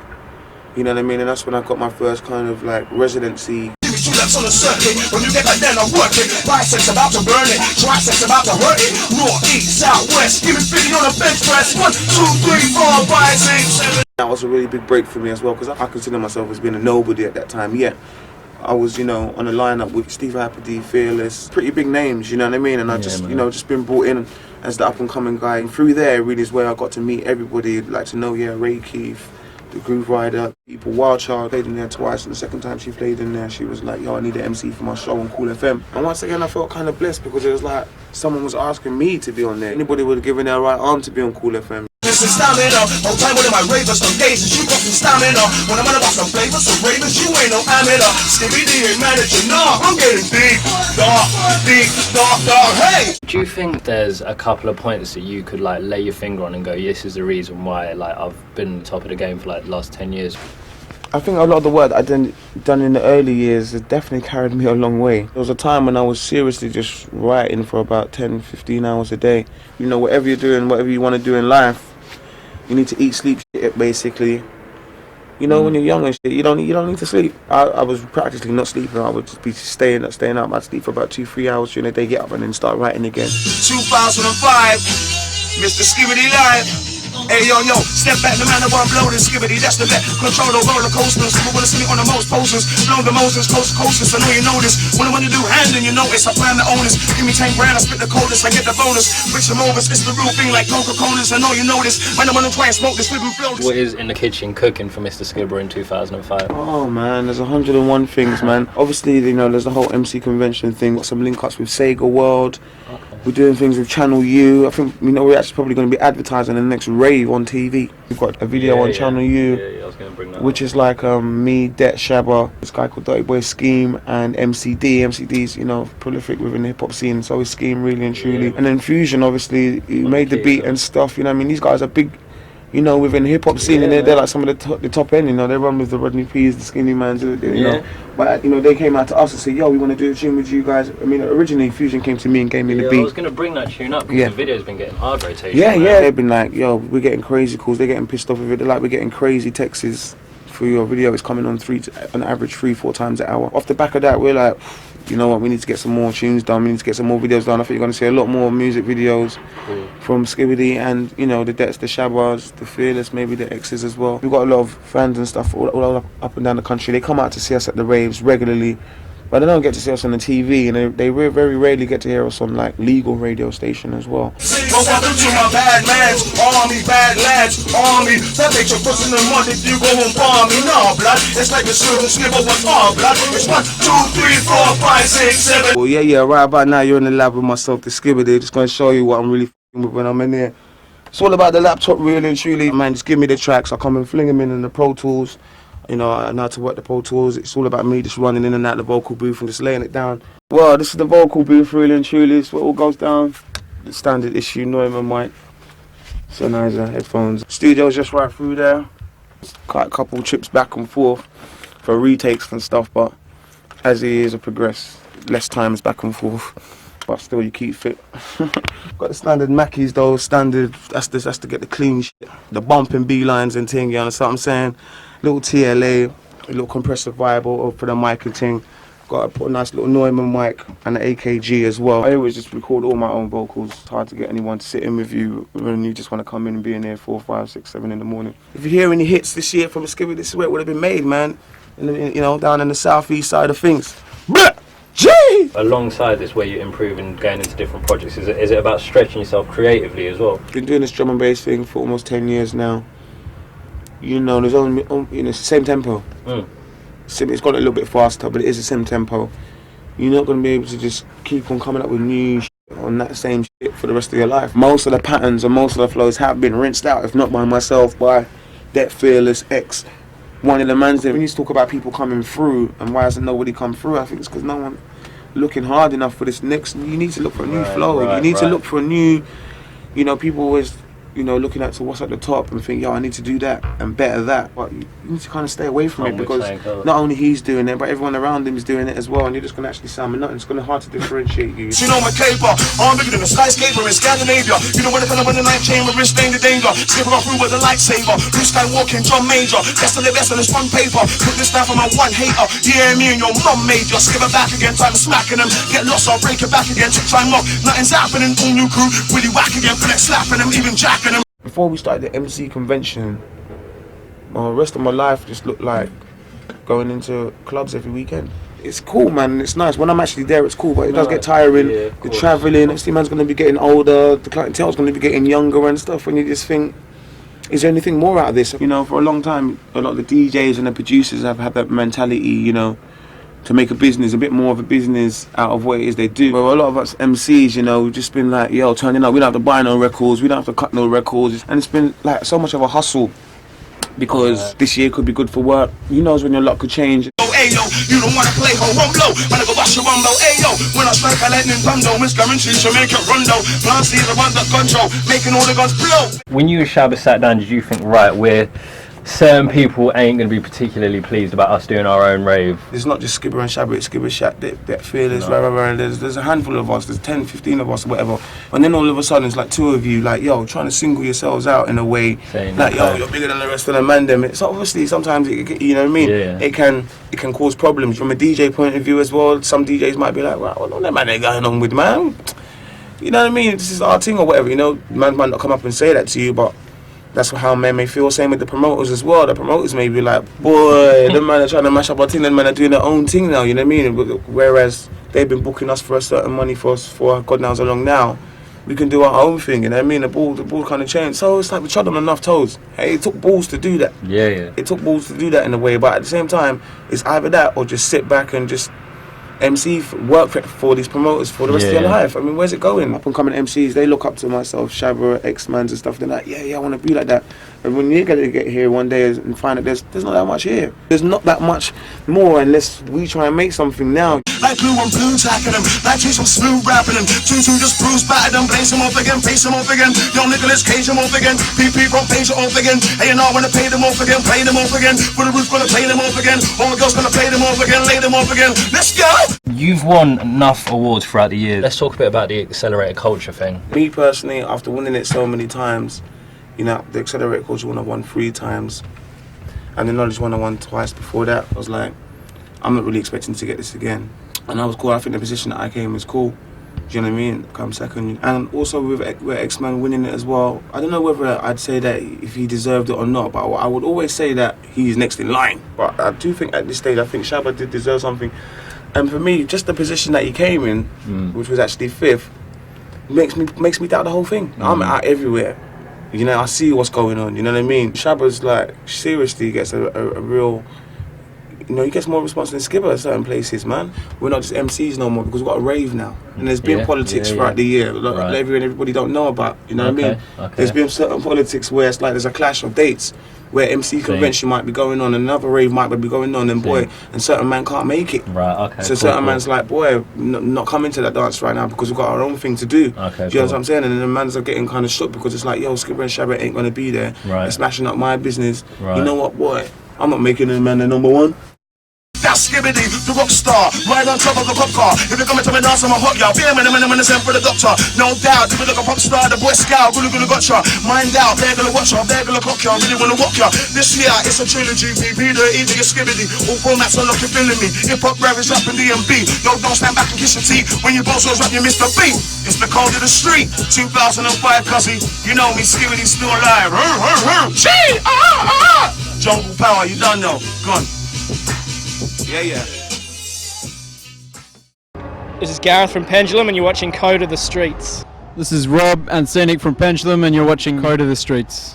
You know what I mean? And that's when I got my first kind of like residency. Give me 2 laps on the circuit. When you get back then, I work it. Biceps about to burn it. Triceps about to hurt it. North, east, south, west. Give me 50 on the bench press. 1, 2, 3, 4, 5, 6, 7. That was a really big break for me as well, because I consider myself as being a nobody at that time yet. I was, you know, on the lineup with Steve Happy, Fearless, pretty big names, you know what I mean? And I just, you know, just been brought in as the up-and-coming guy. And through there, really is where I got to meet everybody, like to know, yeah, Ray Keith, the Groove Rider, people. Wild Child played in there twice, and the second time she played in there, she was like, yo, I need an MC for my show on Cool FM. And once again, I felt kind of blessed, because it was like someone was asking me to be on there. Anybody would have given their right arm to be on Cool FM. This is stamina. No time with my ravers, no gazes. You got some stamina. When I'm about some flavors, some ravers, you ain't no amateur. Skippy D ain't manager. Nah, I'm getting deep, dark, hey! Do you think there's a couple of points that you could like lay your finger on and go, this is the reason why like I've been on top of the game for like the last 10 years? I think a lot of the work I'd done in the early years has definitely carried me a long way. There was a time when I was seriously just writing for about 10, 15 hours a day. You know, whatever you're doing, whatever you want to do in life, you need to eat, sleep, shit, basically. You know, when you're young and shit, you don't need to sleep. I was practically not sleeping. I would just be staying up. I'd sleep for about 2-3 hours during the day, get up and then start writing again. 2005, Mr. Skibbity Live. Hey yo, step back, the man of one blow this skibbity, that's the let control the roller coasters. People wanna see me on the most posters, blow the Moses, coast to coasters, I know you know this. When I want to do handling, you know it's, I plan the owners. Give me 10 grand, I split the coldest, I get the bonus. Rich them over, it's the real thing like Coca-Colas, I know you know this. When I want to try and smoke this, flip and flow. What is in the kitchen cooking for Mr. Skibber in 2005? Oh man, there's 101 things, man. Obviously, you know, there's the whole MC convention thing, got some link-ups with Sega World. Okay. We're doing things with Channel U. I think, you know, we're actually probably going to be advertising the next rave on TV. We've got a video on Channel U, I was going to bring that which is like me, Det Shabba, this guy called Dirty Boy Scheme, and MCD. MCD's, you know, prolific within the hip hop scene, so is Scheme really and truly. And then Fusion, obviously, he made the beat and stuff. You know what I mean? These guys are big, you know, within the hip hop scene, and they're like some of the top end. You know, they run with the Rodney P's, the Skinny Mans, you know. But you know, they came out to us and said, "Yo, we want to do a tune with you guys." I mean, originally Fusion came to me and gave me the beat. I was going to bring that tune up because the video's been getting hard rotation. Yeah, they've been like, "Yo, we're getting crazy calls." They're getting pissed off with it. They're like, "We're getting crazy texts for your video. It's coming on on average 3-4 times an hour." Off the back of that, we're like, you know what, we need to get some more tunes done, we need to get some more videos done. I think you're going to see a lot more music videos from Skibbity and, you know, the Debts, the Shabbas, the Fearless, maybe the X's as well. We've got a lot of fans and stuff all up and down the country. They come out to see us at the raves regularly. But they don't get to see us on the TV, and they very rarely get to hear us on like legal radio station as well. Welcome to my bad man's army, bad lads, army. That makes your pussy in the mud if you go and bomb me. No, blood, it's like a certain snip of what's on, blood. It's 1, 2, 3, 4, 5, 6, 7. Well, yeah, right about now you're in the lab with myself, the Skibberday. Just gonna show you what I'm really f***ing with when I'm in there. It's all about the laptop, really and truly. Man, just give me the tracks. I come and fling them in the Pro Tools. You know, I know how to work the Pro Tools. It's all about me just running in and out the vocal booth and just laying it down. Well, this is the vocal booth, really and truly. It's what all goes down. The standard issue, Neumann mic, Sennheiser headphones. Studio's just right through there. Quite a couple trips back and forth for retakes and stuff, but as the years have progressed, less times back and forth. But still, you keep fit. Got the standard Mackies though, standard. That's to get the clean shit. The bumping B lines and ting, you understand what I'm saying? Little TLA, a little compressor vibe for the mic and ting. Got a nice little Neumann mic and an AKG as well. I always just record all my own vocals. It's hard to get anyone to sit in with you when you just want to come in and be in there 4, 5, 6, 7 in the morning. If you hear any hits this year from Skibby, this is where it would have been made, man. You know, down in the southeast side of things. Gee! Alongside this, where you're improving, going into different projects, is it about stretching yourself creatively as well? Been doing this drum and bass thing for almost 10 years now. You know, there's only, it's the same tempo. It's got a little bit faster, but it is the same tempo. You're not going to be able to just keep on coming up with new shit on that same shit for the rest of your life. Most of the patterns and most of the flows have been rinsed out, if not by myself, by that Fearless X. One of the mans there, when you talk about people coming through and why hasn't nobody come through, I think it's because no one looking hard enough for this next. You need to look for a new flow. You need to look for a new, you know, people always, you know, looking at what's at the top and think, yo, I need to do that and better that. But you need to kind of stay away from it because not only he's doing it, but everyone around him is doing it as well, and you're just going to actually sound nothing. It's going to be hard to differentiate you. You know my caper, I'm bigger than a skyscraper in Scandinavia. You know when the when the night chamber is staying the danger. Skipping off through with a lightsaber. Blue sky walking, John Major. Best of the best on this front paper. Put this down for my one hater. Yeah, me and your mum major. Skip it back again, time smacking them. Get lost, I'll break it back again. Try and mock, nothing's happening. All new crew, really whack again. Flex slapping them, even jacking them. Before we started the MC convention, the rest of my life just looked like going into clubs every weekend. It's cool, man, it's nice. When I'm actually there, it's cool, but it does get tiring. The travelling, next man's going to be getting older, the clientele's going to be getting younger and stuff, and you just think, is there anything more out of this? You know, for a long time, a lot of the DJs and the producers have had that mentality, you know, to make a business, a bit more of a business out of what it is they do. Well, a lot of us MCs, you know, we've just been like, yo, turning up, we don't have to buy no records, we don't have to cut no records, and it's been like so much of a hustle because this year could be good for work. Who knows when your luck could change. Oh, ayo, you don't wanna play ho low. Wanna go wash your rumble, ayo. When I strike a lightning thunder, Miss Guarantee she'll make it rondo. Plan C the one that control, making all the guns blow. When you and Shabba sat down, did you think, right, certain people ain't going to be particularly pleased about us doing our own rave? It's not just Skibber and Shabba, it's Skibber, Shat, that Fearless, and there's a handful of us, there's 10, 15 of us, whatever. And then all of a sudden it's like 2 of you, like, yo, trying to single yourselves out in a way, like, yo, you're bigger than the rest of the man, them. It's obviously, sometimes, you know what I mean? It can cause problems. From a DJ point of view as well, some DJs might be like, well, what that man they going on with, man? You know what I mean? This is our thing or whatever, you know? Man might not come up and say that to you, but that's how men may feel. Same with the promoters as well. The promoters may be like, boy, them man are trying to mash up our thing, them man are doing their own thing now, you know what I mean? Whereas they've been booking us for a certain money for God knows how long now. We can do our own thing, you know what I mean? The ball kind of changed. So it's like we trod on enough toes. Hey, it took balls to do that. Yeah. It took balls to do that in a way, but at the same time, it's either that or just sit back and just MC, work for these promoters for the rest of your life. I mean, where's it going? Up and coming MCs, they look up to myself, Shabba, X-Mans and stuff. They're like, yeah, I want to be like that. And when you're going to get here one day and find that there's not that much here. There's not that much more unless we try and make something now. Like blue on blue, tacking them. Like trees from smooth rapping them. 2-2 just bruise, batter them. Blaze them off again, face them off again. Yo, Nicholas Cage them off again. PP from Page off again. Hey, and I wanna pay them off again. Play them off again. For the roof, gonna play them off again. All the girls gonna play them off again. Lay them off again. Let's go! You've won enough awards throughout the years. Let's talk a bit about the accelerated culture thing. Me personally, after winning it so many times, you know, the accelerated culture one I won 3 times, and the knowledge one I won twice before that. I was like, I'm not really expecting to get this again. And I was cool. I think the position that I came was cool. Do you know what I mean? Come second. And also with X-Man winning it as well, I don't know whether I'd say that if he deserved it or not, but I would always say that he's next in line. But I do think at this stage, I think Shabba did deserve something And for me, just the position that he came in, which was actually 5th, makes me doubt the whole thing. I'm out everywhere. You know, I see what's going on. You know what I mean? Shabba's like seriously gets a real. You know, he gets more response than Skipper at certain places, man. We're not just MCs no more because we've got a rave now. And there's been politics throughout the year. Like everybody don't know about, you know what I mean? Okay. There's been certain politics where it's like there's a clash of dates where MC convention might be going on and another rave might be going on and and certain man can't make it. Right, okay. So certain man's like, boy, not coming to that dance right now because we've got our own thing to do. Okay, do you know what I'm saying? And then the mans are getting kind of shook because it's like, yo, Skipper and Shabba ain't going to be there. Right. They're smashing up my business. Right. You know what, boy? I'm not making them man the number one. That's Skibbity, the rock star, right on top of the cop car. If you're coming to me dance, I'm a hot y'all. Be a minute, send for the doctor. No doubt, if you look a pop star, the boy scout, really gotcha. Mind out, they're gonna watch ya, they're gonna cock ya, really wanna walk ya. This year, it's a trilogy, VP, the easy Skibbity. All formats are looking feeling me. Hip hop rap is rapping DnB. Yo, don't stand back and kiss your teeth. When you both rap, you miss the beat. It's the code of the street. 2005, cuzzy. You know me, Skibbity's still alive. Gee, Jungle power, you done know. Gone. Yeah. This is Gareth from Pendulum and you're watching Code of the Streets. This is Rob and Scenic from Pendulum and you're watching Code of the Streets.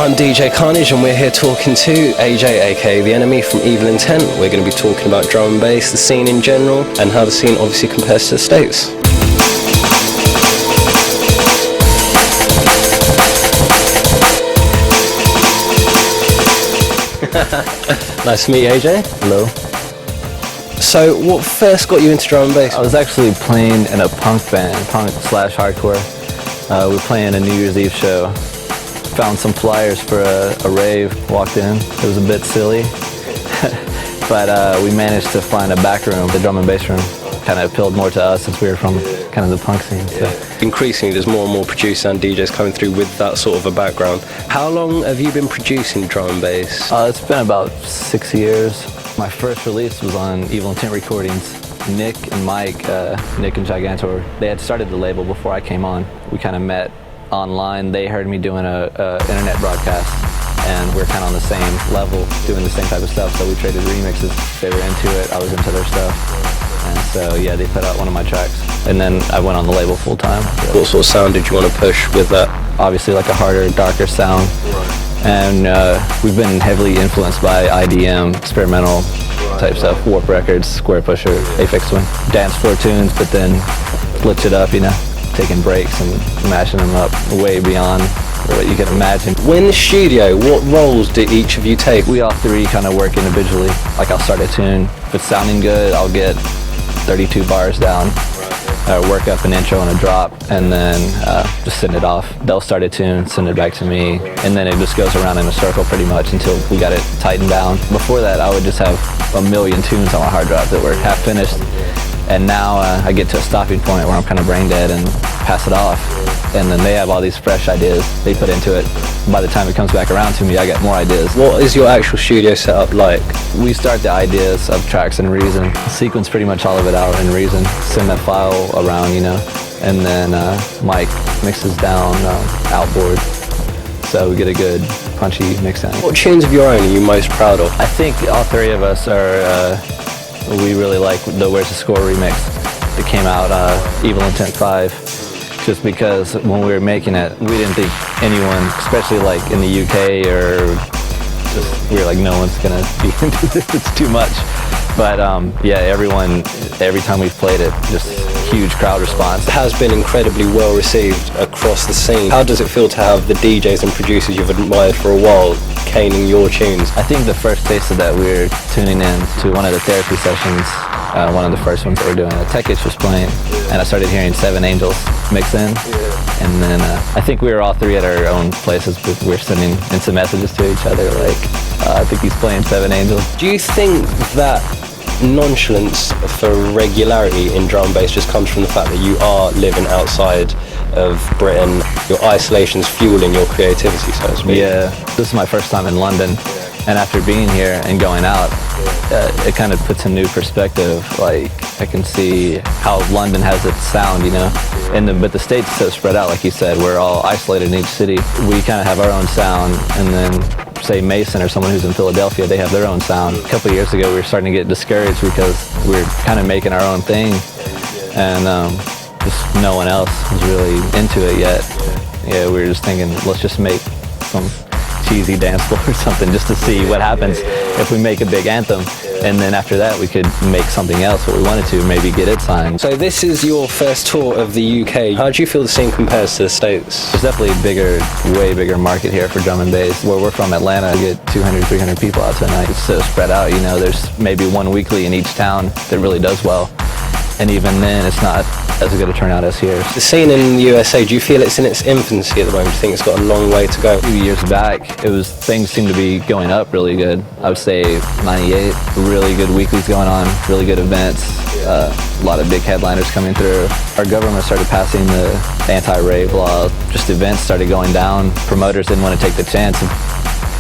I'm DJ Carnage and we're here talking to AJ, aka The Enemy from Evil Intent. We're going to be talking about drum and bass, the scene in general, and how the scene obviously compares to the States. Nice to meet you, AJ. Hello. So, what first got you into drum and bass? I was actually playing in a punk band, punk/hardcore. We were playing a New Year's Eve show. Found some flyers for a rave, walked in. It was a bit silly, but we managed to find a back room, the drum and bass room. Kind of appealed more to us since we were from kind of the punk scene. So. Increasingly, there's more and more producers and DJs coming through with that sort of a background. How long have you been producing drum and bass? It's been about 6 years. My first release was on Evil Intent Recordings. Nick and Mike, Nick and Gigantor, they had started the label before I came on. We kind of met online. They heard me doing a internet broadcast and we're kind of on the same level, doing the same type of stuff, so we traded remixes. They were into it, I was into their stuff, and so yeah, they put out one of my tracks, and then I went on the label full time. What sort of sound did you want to push with that? Obviously like a harder, darker sound, and we've been heavily influenced by IDM, experimental type stuff, Warp Records, Square Pusher, Aphex Twin, dance floor tunes, but then glitch it up, you know, taking breaks and mashing them up way beyond what you can imagine. When in the studio, what roles did each of you take? We all three kind of work individually. Like I'll start a tune, if it's sounding good, I'll get 32 bars down, work up an intro and a drop, and then just send it off. They'll start a tune, send it back to me, and then it just goes around in a circle pretty much until we got it tightened down. Before that, I would just have a million tunes on my hard drive that were half finished. And now I get to a stopping point where I'm kind of brain dead and pass it off. And then they have all these fresh ideas they put into it. By the time it comes back around to me, I get more ideas. What is your actual studio setup like? We start the ideas of tracks in Reason. Sequence pretty much all of it out in Reason. Send that file around, you know. And then Mike mixes down outboard. So we get a good punchy mix down. What tunes of your own are you most proud of? I think all three of us are... we really like the Where's the Score remix that came out, Evil Intent 5, just because when we were making it, we didn't think anyone, especially like in the UK or just, we were like, no one's gonna be into this, it's too much. But yeah, everyone, every time we've played it, just huge crowd response. It has been incredibly well received across the scene. How does it feel to have the DJs and producers you've admired for a while caning your tunes? I think the first taste of that, we were tuning in to one of the therapy sessions, one of the first ones that we're doing. Tech-ish was playing, and I started hearing 7 Angels mix in. And then I think we were all three at our own places, but we were sending instant messages to each other like, I think he's playing 7 Angels. Do you think that nonchalance for regularity in drum and bass just comes from the fact that you are living outside of Britain? Your isolation's fueling your creativity, so to speak. Yeah, this is my first time in London, and after being here and going out, it kind of puts a new perspective. Like, I can see how London has its sound, you know, but the States is so spread out, like you said. We're all isolated in each city. We kind of have our own sound, and then say Mason or someone who's in Philadelphia, they have their own sound. A couple of years ago, we were starting to get discouraged because we were kind of making our own thing, and just no one else was really into it yet. Yeah, we were just thinking, let's just make some cheesy dance floor or something just to see what happens if we make a big anthem. And then after that, we could make something else what we wanted to, maybe get it signed. So this is your first tour of the UK. How do you feel the scene compares to the States? There's definitely a bigger, way bigger market here for drum and bass. Where we're from, Atlanta, we get 200, 300 people out to a night. It's so spread out, you know, there's maybe one weekly in each town that really does well. And even then, it's not as good a turnout as here. The scene in the USA, do you feel it's in its infancy at the moment? Do you think it's got a long way to go? A few years back, things seemed to be going up really good. I would say 98, really good weeklies going on, really good events, a lot of big headliners coming through. Our government started passing the anti-rave law. Just events started going down. Promoters didn't want to take the chance of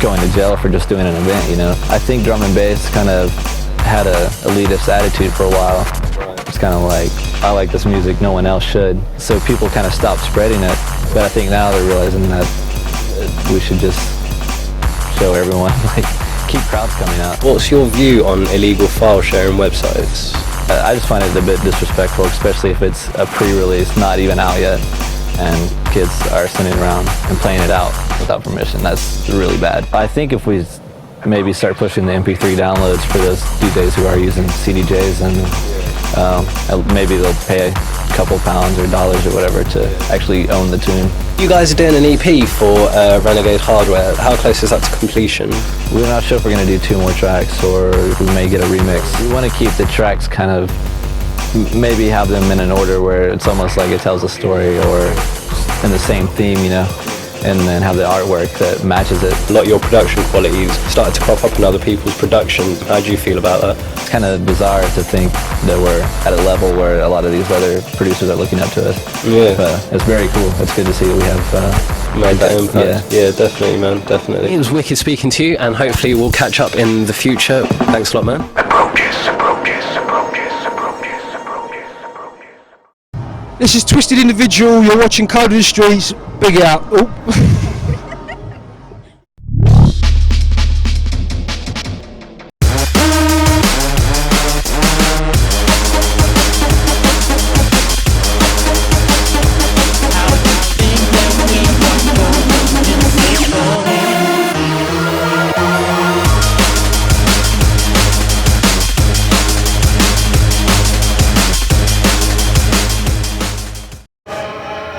going to jail for just doing an event, you know. I think drum and bass kind of had a elitist attitude for a while. It's kind of like, I like this music, no one else should. So people kind of stopped spreading it. But I think now they're realizing that we should just show everyone, like, keep crowds coming out. What's your view on illegal file sharing websites? I just find it a bit disrespectful, especially if it's a pre-release, not even out yet, and kids are sitting around and playing it out without permission. That's really bad. I think if we maybe start pushing the MP3 downloads for those DJs who are using CDJs, and maybe they'll pay a couple pounds or dollars or whatever to actually own the tune. You guys are doing an EP for Renegade Hardware. How close is that to completion? We're not sure if we're going to do 2 more tracks or we may get a remix. We want to keep the tracks kind of, maybe have them in an order where it's almost like it tells a story or in the same theme, you know, and then have the artwork that matches it. A lot of your production qualities started to crop up in other people's production. How do you feel about that? It's kind of bizarre to think that we're at a level where a lot of these other producers are looking up to us. Yeah. But it's very cool. It's good to see that we have made that impact. Yeah, definitely, man, definitely. It was wicked speaking to you, and hopefully we'll catch up in the future. Thanks a lot, man. This is Twisted Individual, you're watching Code of the Streets, big out. Oh.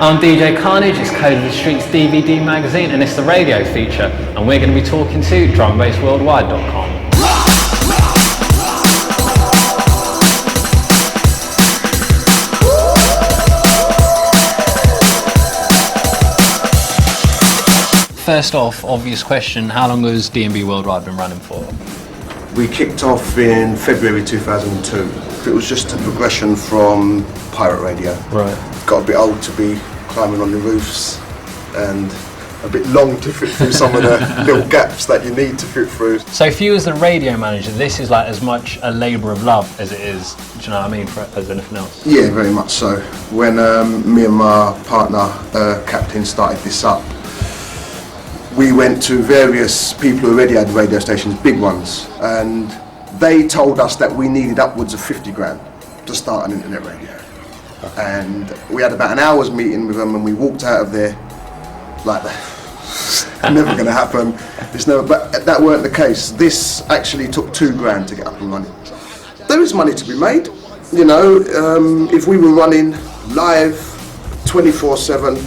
I'm DJ Carnage, it's Code of the Streets DVD magazine, and it's the radio feature, and we're going to be talking to drumbassworldwide.com. First off, obvious question, how long has DnB Worldwide been running for? We kicked off in February 2002. It was just a progression from pirate radio. Right. Got a bit old to be climbing on the roofs and a bit long to fit through some of the little gaps that you need to fit through. So for you as the radio manager, this is like as much a labour of love as it is, do you know what I mean, as anything else? Yeah, very much so. When me and my partner, Captain, started this up, we went to various people who already had radio stations, big ones, and they told us that we needed upwards of 50 grand to start an internet radio. And we had about an hour's meeting with them, and we walked out of there like that. Never going to happen. It's never. But that weren't the case. This actually took 2 grand to get up and running. There is money to be made. You know, if we were running live 24/7,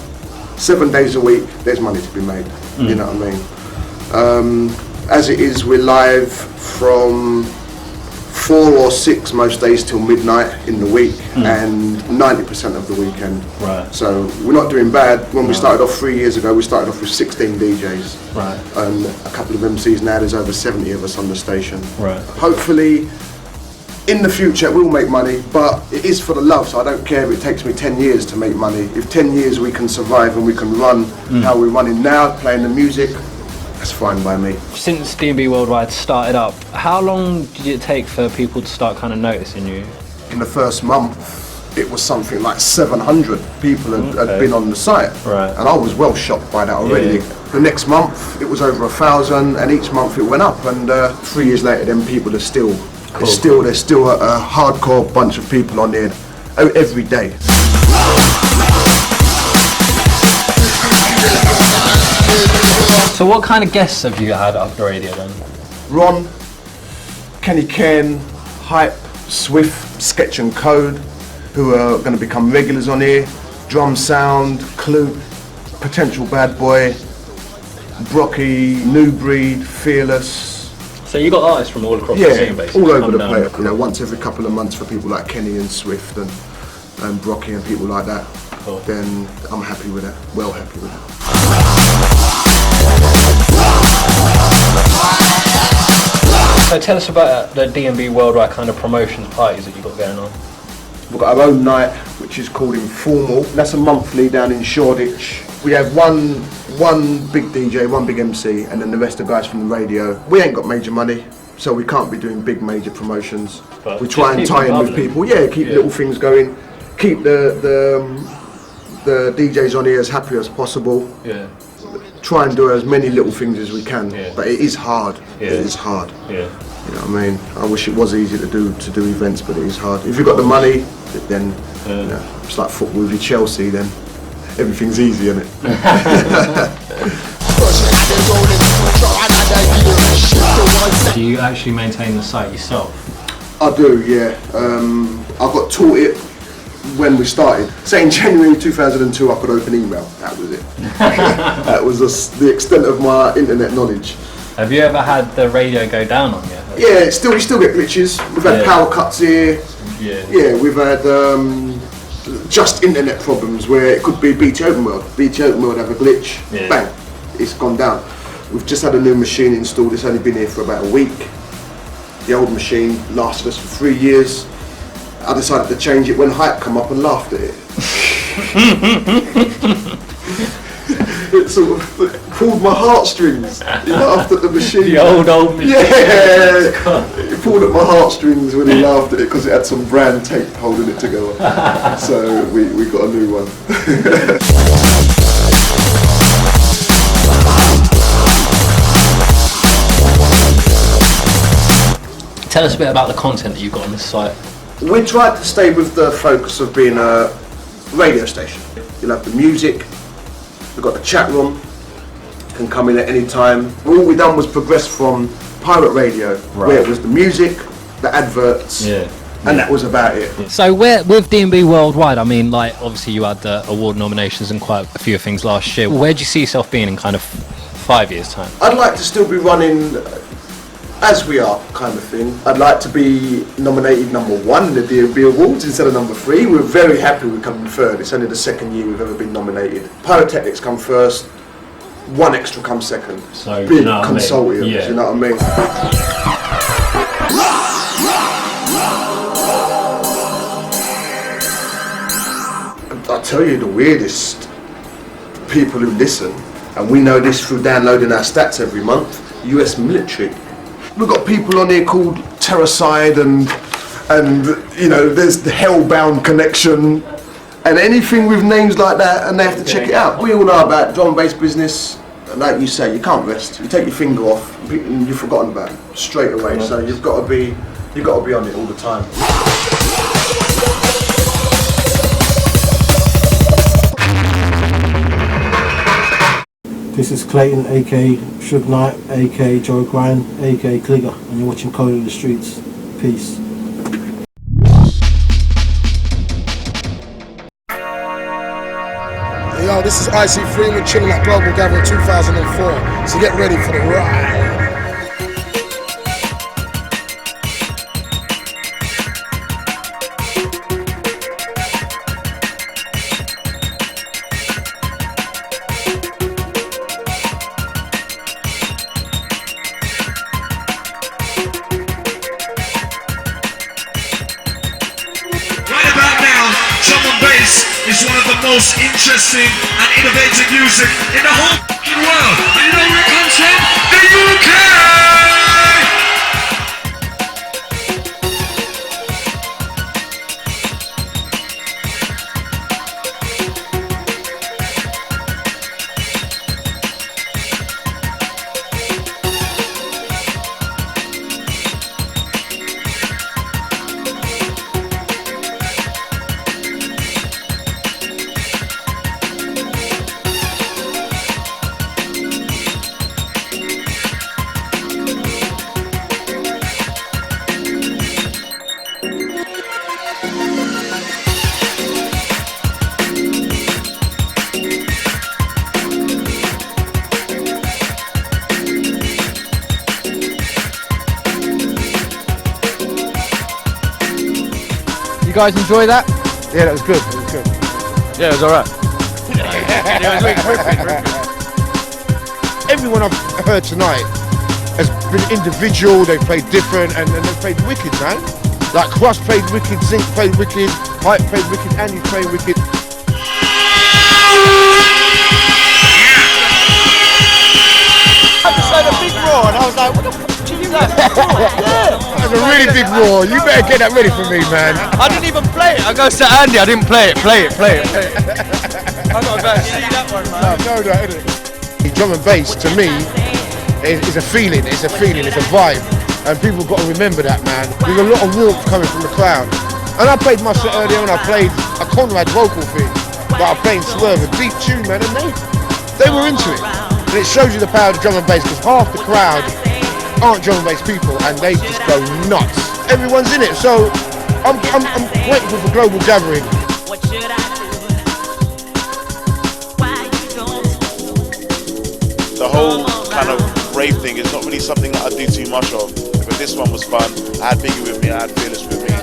7 days a week, there's money to be made. You know what I mean? As it is, we're live from 4 or 6 most days till midnight in the week, and 90% of the weekend. Right. So we're not doing bad. When we started off 3 years ago, we started off with 16 DJs. Right. And a couple of MCs. Now there's over 70 of us on the station. Right. Hopefully, in the future, we'll make money, but it is for the love, so I don't care if it takes me 10 years to make money. If 10 years we can survive and we can run how we're running now, playing the music, that's fine by me. Since DnB Worldwide started up, how long did it take for people to start kind of noticing you? In the first month, it was something like 700 people had been on the site. Right. And I was well shocked by that already. Yeah. The next month, it was over 1,000, and each month it went up. And 3 years later, them people are still, there's still a hardcore bunch of people on there every day. So what kind of guests have you had up the radio then? Ron, Kenny Ken, Hype, Swift, Sketch and Code, who are going to become regulars on here. Drum Sound, Clue, Potential Bad Boy, Brocky, New Breed, Fearless. So you got artists from all across the scene basically? All over the place. You know, once every couple of months for people like Kenny and Swift and Brocky and people like that. Cool. Then I'm happy with it. Well happy with it. So tell us about the DnB Worldwide kind of promotions parties that you've got going on. We've got our own night, which is called Informal. That's a monthly down in Shoreditch. We have one big DJ, one big MC, and then the rest of the guys from the radio. We ain't got major money, so we can't be doing big major promotions. But we try and tie in with people. Yeah, keep little things going. Keep the DJs on here as happy as possible. Yeah. Try and do as many little things as we can, but it is hard. Yeah. It is hard. Yeah. You know what I mean? I wish it was easy to do events, but it is hard. If you've got the money, then you know, it's like football. With your Chelsea, then everything's easy, isn't it? Do you actually maintain the site yourself? I do, yeah. I got taught it when we started. Say in January 2002 I could open email. That was it. That was the extent of my internet knowledge. Have you ever had the radio go down on you? Yeah, we still get glitches. We've had power cuts here. Yeah. Yeah, we've had just internet problems where it could be BT Open World. BT Open World have a glitch, bang, it's gone down. We've just had a new machine installed. It's only been here for about a week. The old machine lasted us for 3 years. I decided to change it when Hype come up and laughed at it. It sort of pulled my heartstrings. He laughed at the machine. The old machine. Yeah! It pulled at my heartstrings when he laughed at it because it had some brand tape holding it together. So we got a new one. Tell us a bit about the content that you've got on this site. We tried to stay with the focus of being a radio station. You'll have the music, we've got the chat room, can come in at any time. All we done was progress from pirate radio, where it was the music, the adverts, and that was about it. So with DnB Worldwide, I mean, like obviously you had the award nominations and quite a few things last year. Where do you see yourself being in kind of 5 years' time? I'd like to still be running as we are, kind of thing. I'd like to be nominated #1 in the DnB Awards instead of #3. We're very happy we come third. It's only the second year we've ever been nominated. Pyrotechnics come first, one extra comes second. So, big you know consortium, Yeah. you know what I mean? I'll tell you the weirdest people who listen, and we know this through downloading our stats every month, US military. We've got people on here called Terracide and you know, there's the Hellbound Connection and anything with names like that, and they have to check it out. We all know about drum and bass business, and like you say, you can't rest. You take your finger off and you've forgotten about it straight away. So you've got to be on it all the time. This is Clayton, aka Suge Knight, aka Joe Grind, aka Cligger, and you're watching Code of the Streets. Peace. Yo, this is IC3 and we're chilling at Global Gathering 2004. So get ready for the ride. Is one of the most interesting and innovative music in the whole fucking world. And you know where it comes from? The UK! You guys enjoy that? Yeah, that was good. It was good. Yeah, it was alright. Everyone I've heard tonight has been individual, they played different, and they played wicked, man. Like Cross played wicked, Zinc played wicked, Hype played wicked, Andy played wicked. I just heard a big roar and I was like, what the fuck did you like? Yeah. That was a really big roar. You better get that ready for me, man. I didn't even play it. I goes to Andy, I didn't play it. Play it. I gotta go and see that one, man. No, isn't it? Drum and bass, to me, is a feeling, it's a vibe. And people got to remember that, man. There's a lot of warmth coming from the crowd. And I played my set earlier and I played a Conrad vocal thing. But I played Swerve, a deep tune, man, and they were into it. And it shows you the power of drum and bass, because half the crowd aren't drum and bass people and they just go nuts. Everyone's in it, so I'm grateful for Global Gathering. The whole kind of rave thing is not really something that I do too much of. But this one was fun. I had Biggie with me, I had Fearless with me.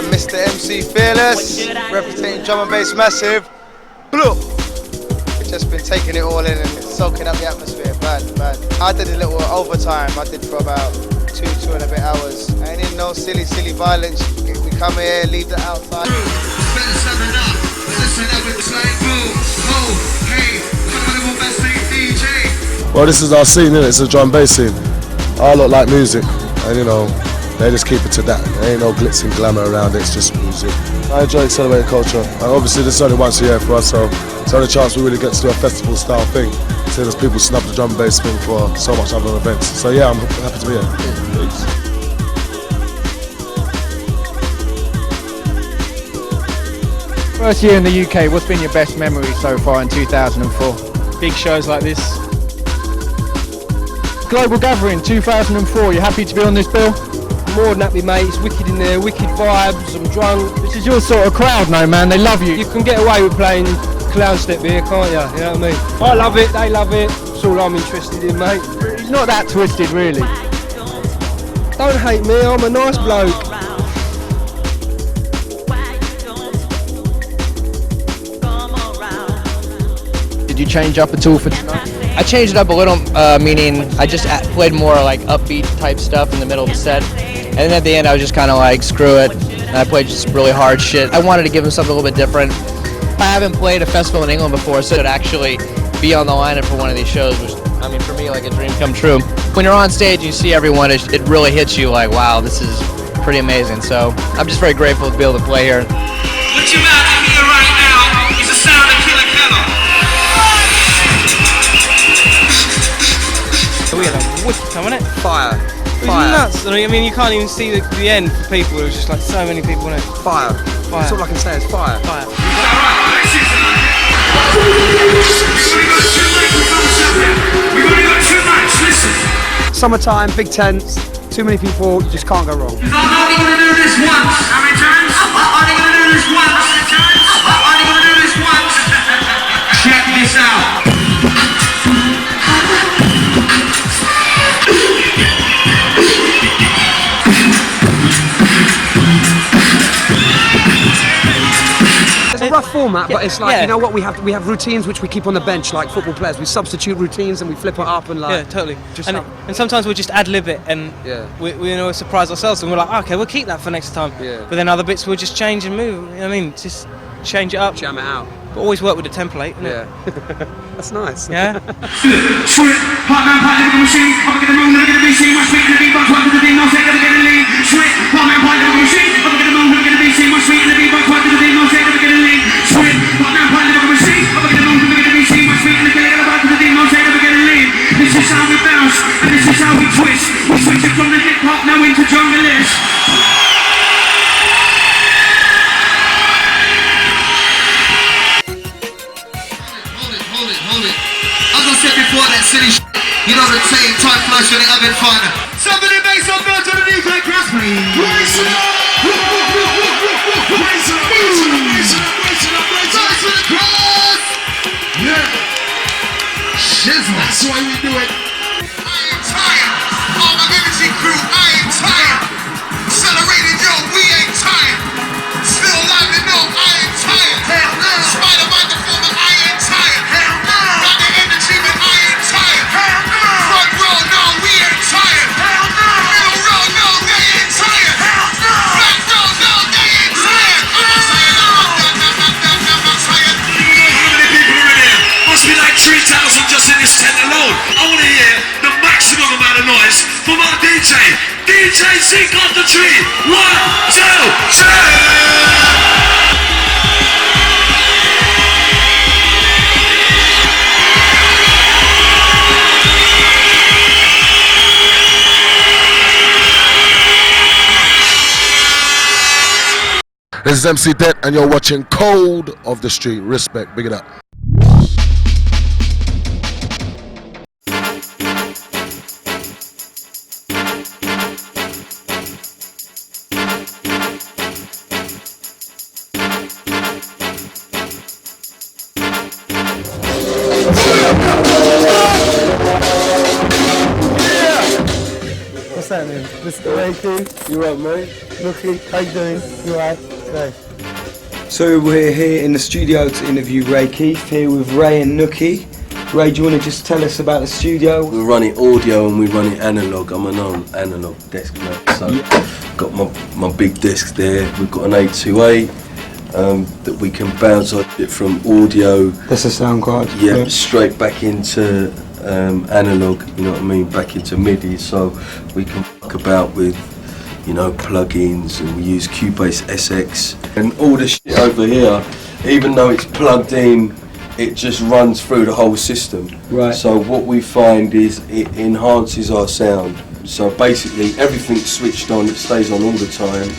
Mr. MC Fearless, representing Drum and Bass Massive. Blue. We've just been taking it all in and soaking up the atmosphere, man. I did a little overtime, I did for about two and a bit hours. I ain't in no silly violence. We come here, leave the outside. Well, this is our scene, innit? It's a drum and bass scene. I look like music, and you know, they just keep it to that. There ain't no glitz and glamour around it, it's just music. I enjoy celebrating culture, and obviously this is only once a year for us, so it's the only chance we really get to do a festival style thing. Seeing as people snub the drum and bass thing for so much other events. So yeah, I'm happy to be here. First year in the UK, what's been your best memory so far in 2004? Big shows like this. Global Gathering 2004, you happy to be on this bill? More than happy, mate. It's wicked in there, wicked vibes, I'm drunk. This is your sort of crowd now, man, they love you. You can get away with playing clown step here, can't you? You know what I mean? I love it, they love it. That's all I'm interested in, mate. He's not that twisted, really. Don't hate me, I'm a nice bloke. Did you change up at all for tonight? I changed it up a little, meaning I just played more like upbeat type stuff in the middle of the set. And then at the end I was just kind of like, screw it. And I played just really hard shit. I wanted to give them something a little bit different. I haven't played a festival in England before, so to actually be on the lineup for one of these shows was, I mean, for me, like a dream come true. When you're on stage and you see everyone, it really hits you like, wow, this is pretty amazing. So I'm just very grateful to be able to play here. What you about to hear right now is the sound of Killer Keller. We had a wicked time, wasn't it? Fire. It was nuts. I mean, you can't even see the end for people. There was just like so many people in it. Fire. That's all I can say is fire. Fire. We've only got 2 nights, listen. Summertime, big tents, Too many people, you just can't go wrong. I'm only gonna do this once. How many times? I'm only gonna do this once. How many times? I'm only gonna do this once. Check this out. It's a rough format, but it's like, you know what, we have routines which we keep on the bench, like football players. We substitute routines and we flip it up and like... Yeah, totally. And sometimes we'll just ad-lib it and we always surprise ourselves and we're like, okay, we'll keep that for next time. Yeah. But then other bits we'll just change and move. You know what I mean? Just change it up. Jam it out. But always work with the template, innit? Yeah. That's nice. Yeah? Sweet, hot man, part of the machine. I'm gonna get the moon, never gonna be seen. My sweet in the beatbox, walk to the beat, no say, never get a lean. Sweet, hot man, part of the machine. I'm gonna get the moon, never gonna be seen. My sweet in the beatbox, walk to the beat, no say, never get a lean. Sweet, hot man, part of the machine. I'm gonna get the moon, never gonna be seen. My sweet in the beat, walk to the beat, no say, never get a lean. This is how we bounce, and this is how we twist. We switch it from the hip hop now into junglist. As I said before, that silly shit, you know the same time flash when it having fun. Somebody make some noise on the new play cross, please. Raise it up! Raise it up! Raise it up! Raise it up! Raise it up! Raise it up! For the cross! Yeah! Shizzle! That's the way we do it. I ain't tired. All my energy crew, I ain't tired. Accelerated, yo, we ain't tired. Still alive and no, I ain't tired. Hell no! Spider microphone, but I ain't tired. Hell no! Got the energy, but I ain't tired. Hell no! Front row, no, we ain't tired. Hell no! Middle row, no, they ain't tired. Hell no! Back row, no, they ain't tired. I'm not tired. I'm not tired. How many people are in here? Must be like 3,000 just in this tent alone. I want to hear the maximum amount of noise from our DJ. DJ, sink off the tree. 1, 2, 3. This is MC Det and you're watching Code of the Street. Respect, big it up. What's happening? Mr. Reiki, you right, mate? Nookie, how you doing? You right? Okay. So we're here in the studio to interview Ray Keith, here with Ray and Nookie. Ray, do you want to just tell us about the studio? We run it audio and we run it analog. I'm an analog desk man, so got my big desk there. We've got an 828 that we can bounce it from audio. That's a sound card. Yeah, straight back into analog, you know what I mean, back into MIDI, so we can fuck about with, you know, plugins, and we use Cubase SX and all the shit over here. Even though it's plugged in, it just runs through the whole system. Right. So what we find is it enhances our sound. So basically everything's switched on, it stays on all the time.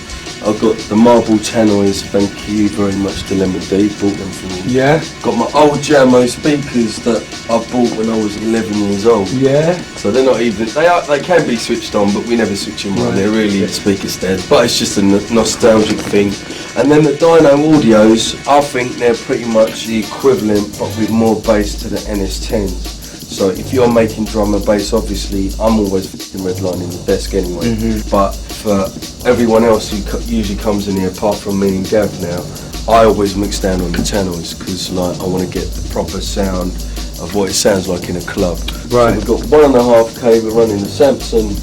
I've got the marble tannoys, thank you very much to Lemon D, bought them for me. Yeah. Got my old Jammo speakers that I bought when I was 11 years old. Yeah. So they're not even, they can be switched on, but we never switch them on. They're really speaker stead, but it's just a nostalgic thing. And then the dyno audios, I think they're pretty much the equivalent, but with more bass to the NS10s. So if you're making drum and bass, obviously I'm always redlining the desk anyway. But for everyone else who usually comes in here, apart from me and Gav now, I always mix down on the tannoys because like I want to get the proper sound of what it sounds like in a club. Right. So we've got 1.5K, we're running the Samson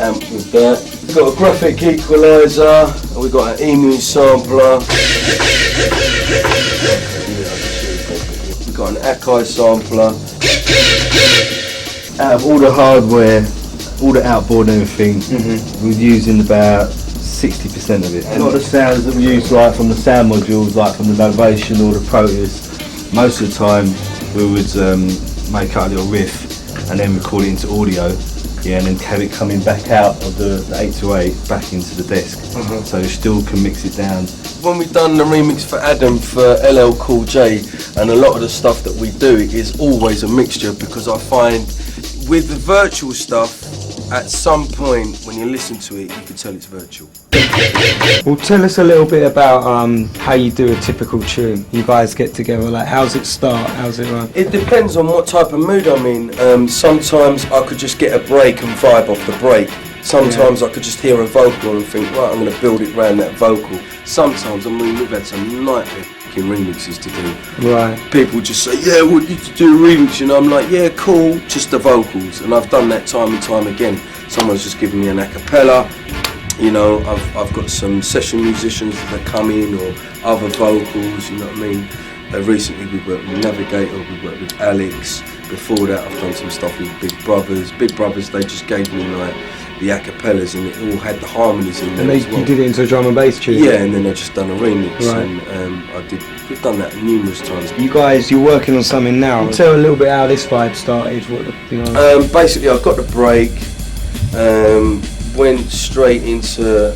amp with that. We've got a graphic equalizer, and we've got an EMU sampler. We've got an Akai sampler. Out of all the hardware, all the outboard and everything, we're using about 60% of it. A lot of the sounds that we use, like from the sound modules, like from the Novation or the Proteus, most of the time we would make up a little riff and then record it into audio, and then have it coming back out of the 828 back into the desk, so you still can mix it down. When we've done the remix for Adam for LL Cool J, and a lot of the stuff that we do is always a mixture, because I find with the virtual stuff, at some point when you listen to it, you can tell it's virtual. Well, tell us a little bit about how you do a typical tune. You guys get together, like how's it start, how's it run? It depends on what type of mood I'm in. Sometimes I could just get a break and vibe off the break. Sometimes I could just hear a vocal and think, right, I'm going to build it around that vocal. Sometimes, I mean, we've had some nightmare remixes to do. Right. People just say, yeah, I want you to do a remix, and I'm like, yeah, cool, just the vocals. And I've done that time and time again. Someone's just given me an a cappella. You know, I've got some session musicians that come in, or other vocals, you know what I mean? Recently we worked with Navigator, we worked with Alex. Before that I've done some stuff with Big Brothers. Big Brothers, they just gave me like the a cappellas, and it all had the harmonies in there as well. You did it into a drum and bass tune? Yeah, and then I just done a remix, right. And we've done that numerous times. You guys, you're working on something now. Tell a little bit how this vibe started. Basically I got the break, went straight into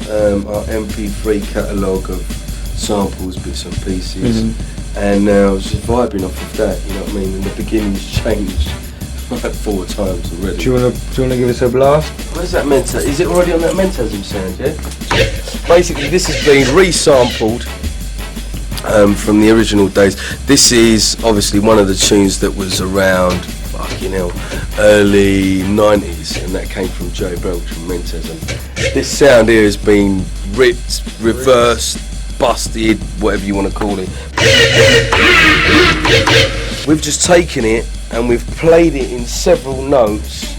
our MP3 catalogue of samples, bits and pieces, and I was just vibing off of that, you know what I mean? And the beginnings changed like 4 times already. Do you want to give us a blast? Where's that Mentasm? Is it already on that Mentasm sound, yeah? Basically this has been resampled from the original days. This is obviously one of the tunes that was around early 90s, and that came from Joe Belch from Mentasm. This sound here has been ripped, reversed, busted, whatever you want to call it. We've just taken it and we've played it in several notes.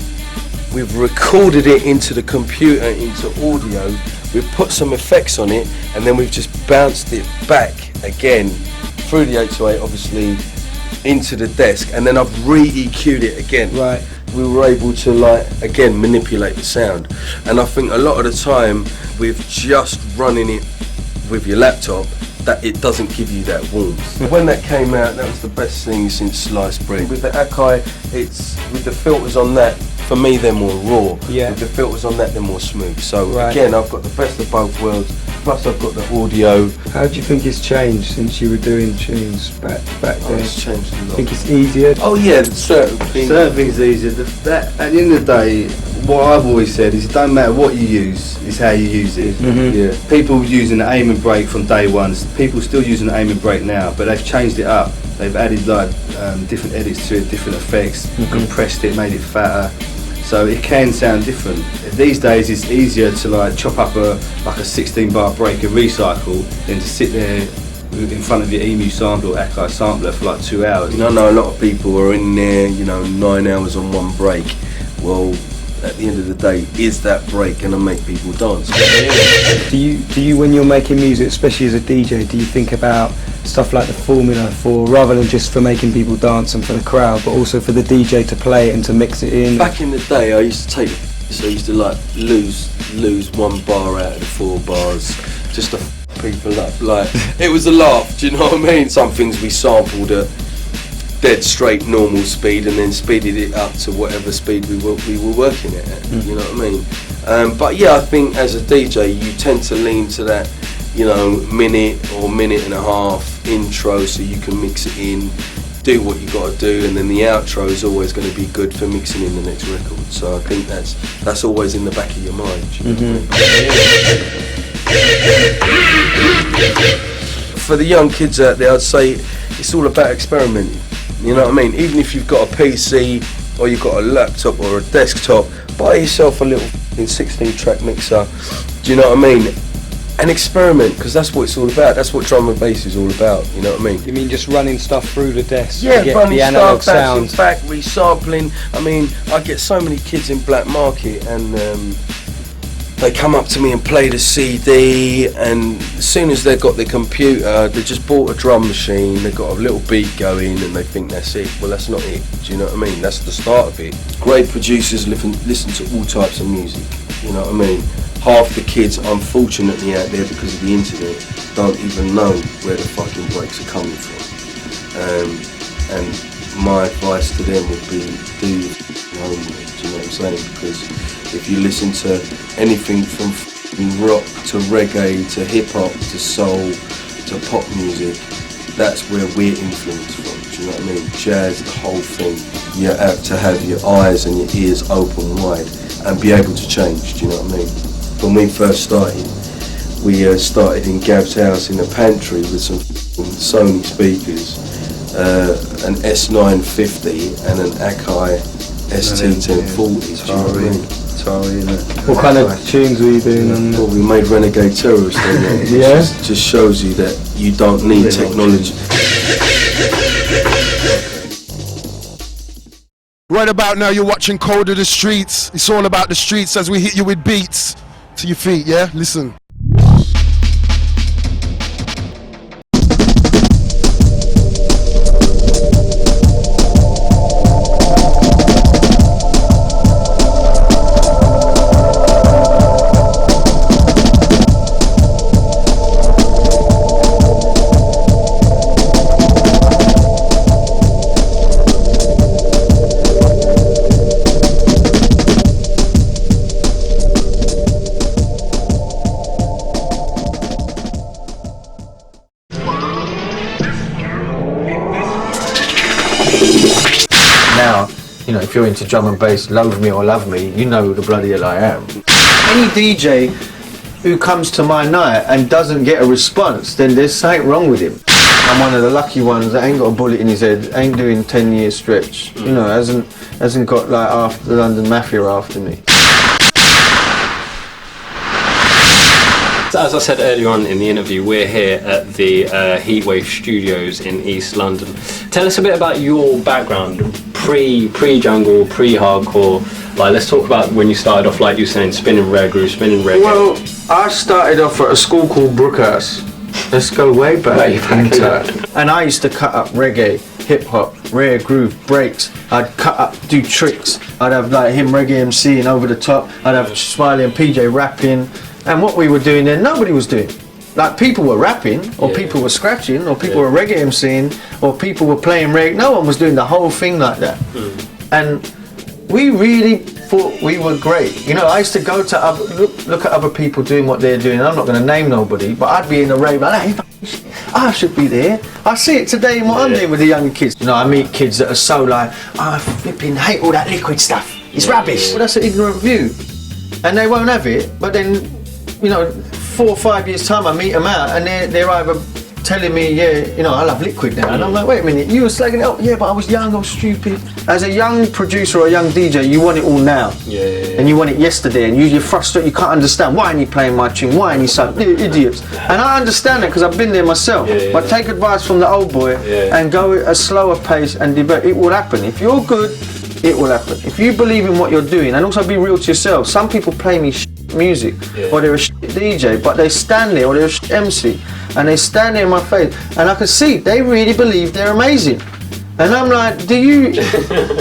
We've recorded it into the computer, into audio. We've put some effects on it, and then we've just bounced it back again through the 808, obviously, into the desk, and then I've re-EQ'd it again. Right. We were able to, like, again, manipulate the sound. And I think a lot of the time with just running it with your laptop, that it doesn't give you that warmth. When that came out, that was the best thing since sliced bread. With the Akai, it's with the filters on that, for me they're more raw. Yeah. With the filters on that, they're more smooth. So right. Again, I've got the best of both worlds, plus I've got the audio. How do you think it's changed since you were doing tunes back then? It's changed a lot. Think it's easier? Oh yeah, certain things easier. At the end of the day, what I've always said is it don't matter what you use, it's how you use it. Yeah. People using the aim and brake from day one, people still using the aim and brake now, but they've changed it up. They've added like different edits to it, different effects, compressed it, made it fatter, so it can sound different. These days it's easier to like chop up a 16-bar break and recycle than to sit there in front of your EMU sample or Akai sampler for like 2 hours. You know, I know a lot of people are in there, 9 hours on one break. Well, at the end of the day, is that break gonna make people dance? Do you when you're making music, especially as a DJ, do you think about stuff like the formula for, rather than just for making people dance and for the crowd, but also for the DJ to play it and to mix it in? Back in the day, I used to like lose 1 bar out of the 4 bars just to f people up. Like, it was a laugh, do you know what I mean? Some things we sampled at dead straight normal speed and then speeded it up to whatever speed we were working at, you know what I mean? But yeah, I think as a DJ you tend to lean to that, minute or minute and a half intro so you can mix it in, do what you got to do, and then the outro is always going to be good for mixing in the next record. So I think that's always in the back of your mind. You know what I mean? For the young kids out there, I'd say it's all about experimenting. You know what I mean? Even if you've got a PC or you've got a laptop or a desktop, buy yourself a little 16-track mixer. Do you know what I mean? And experiment, because that's what it's all about. That's what drum and bass is all about. You know what I mean? You mean just running stuff through the desk? Yeah, to get running the analog stuff sound. back, resampling. I mean, I get so many kids in Black Market, and they come up to me and play the CD, and as soon as they've got their computer, they just bought a drum machine, they've got a little beat going, and they think that's it. Well, that's not it. Do you know what I mean? That's the start of it. Great producers listen to all types of music. You know what I mean? Half the kids, unfortunately, out there because of the internet, don't even know where the fucking breaks are coming from. And my advice to them would be, do your homework. Do you know what I'm saying? Because if you listen to anything from rock to reggae to hip hop to soul to pop music, that's where we're influenced from. do you know what I mean? Jazz, the whole thing. You have to have your eyes and your ears open wide and be able to change, do you know what I mean? When we first started, we started in Gav's house in a pantry with some Sony speakers, an S950 and an Akai ST1040, do you know what I mean? What kind of tunes were you doing on that? Well, we made Renegade Terrorist on that. Yeah? Just shows you that you don't need technology. Right about now, you're watching Code of the Streets. It's all about the streets as we hit you with beats to your feet, yeah? Listen. Now, you know, if you're into drum and bass, loathe me or love me, you know who the bloody hell I am. Any DJ who comes to my night and doesn't get a response, then there's something wrong with him. I'm one of the lucky ones that ain't got a bullet in his head, ain't doing 10-year stretch, you know, hasn't got like after the London Mafia after me. So as I said earlier on in the interview, we're here at the Heatwave Studios in East London. Tell us a bit about your background, pre-jungle, pre-hardcore. Like, let's talk about when you started off, like you were saying, spinning reggae, spinning reggae. Well, I started off at a school called Brookhouse. Let's go way back. And I used to cut up reggae, hip-hop, rare groove, breaks. I'd cut up, do tricks. I'd have like him reggae MCing over the top. I'd have Smiley and PJ rapping. And what we were doing then, nobody was doing. Like, people were rapping, or people were scratching, or people were reggae MCing, or people were playing reggae. No one was doing the whole thing like that. And we really thought we were great. You know, I used to go to look at other people doing what they're doing. I'm not going to name nobody, but I'd be in a rave like, hey, I should be there. I see it today in what I'm doing with the young kids. You know, I meet kids that are so like, I flipping hate all that liquid stuff. It's rubbish. Well, that's an ignorant view. And they won't have it, but then, you know, 4 or 5 years time I meet them out and they're either telling me, yeah, you know, I love liquid now. And I'm like, wait a minute, you were slagging it up? Yeah, but I was young, I was stupid. As a young producer or a young DJ, you want it all now. And you want it yesterday, and you're frustrated, you can't understand, why ain't you playing my tune, why ain't you so idiots? And I understand that because I've been there myself. But take advice from the old boy and go at a slower pace and debate. It will happen. If you're good, it will happen. If you believe in what you're doing, and also be real to yourself. Some people play me music, or they're a DJ, but they stand there, or they're a MC, and they stand there in my face, and I can see they really believe they're amazing. And I'm like, do you,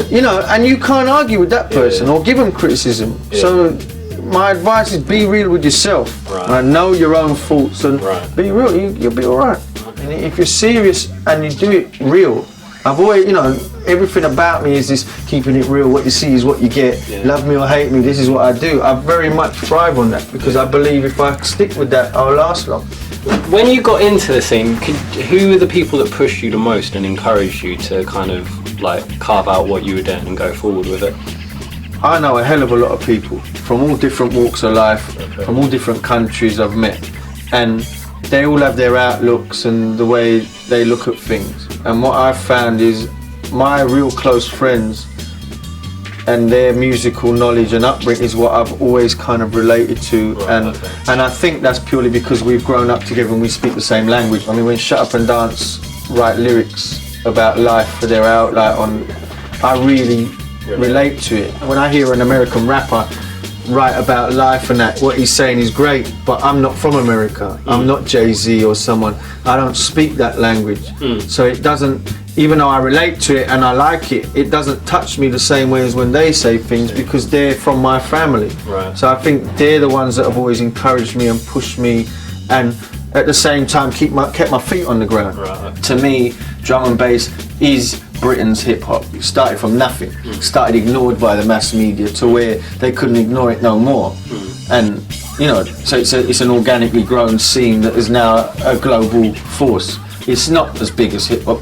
you know, and you can't argue with that person or give them criticism. So my advice is be real with yourself, and know your own faults, and be real, you'll be alright. And if you're serious and you do it real, I've always, you know, everything about me is this keeping it real. What you see is what you get. Love me or hate me, this is what I do. I very much thrive on that because I believe if I stick with that, I'll last long. When you got into the scene, who were the people that pushed you the most and encouraged you to kind of like carve out what you were doing and go forward with it? I know a hell of a lot of people from all different walks of life, from all different countries I've met, and they all have their outlooks and the way they look at things. And what I've found is my real close friends and their musical knowledge and upbringing is what I've always kind of related to, and I think that's purely because we've grown up together and we speak the same language. I mean, when Shut Up and Dance write lyrics about life for their outlet on, I really relate to it. When I hear an American rapper write about life and that, what he's saying is great, but I'm not from America. I'm not Jay-Z or someone. I don't speak that language. So it doesn't, even though I relate to it and I like it, it doesn't touch me the same way as when they say things because they're from my family. So I think they're the ones that have always encouraged me and pushed me, and at the same time kept my feet on the ground. To me, drum and bass is Britain's hip-hop. It started from nothing. Started ignored by the mass media to where they couldn't ignore it no more. And you know, so it's an organically grown scene that is now a global force. It's not as big as hip-hop.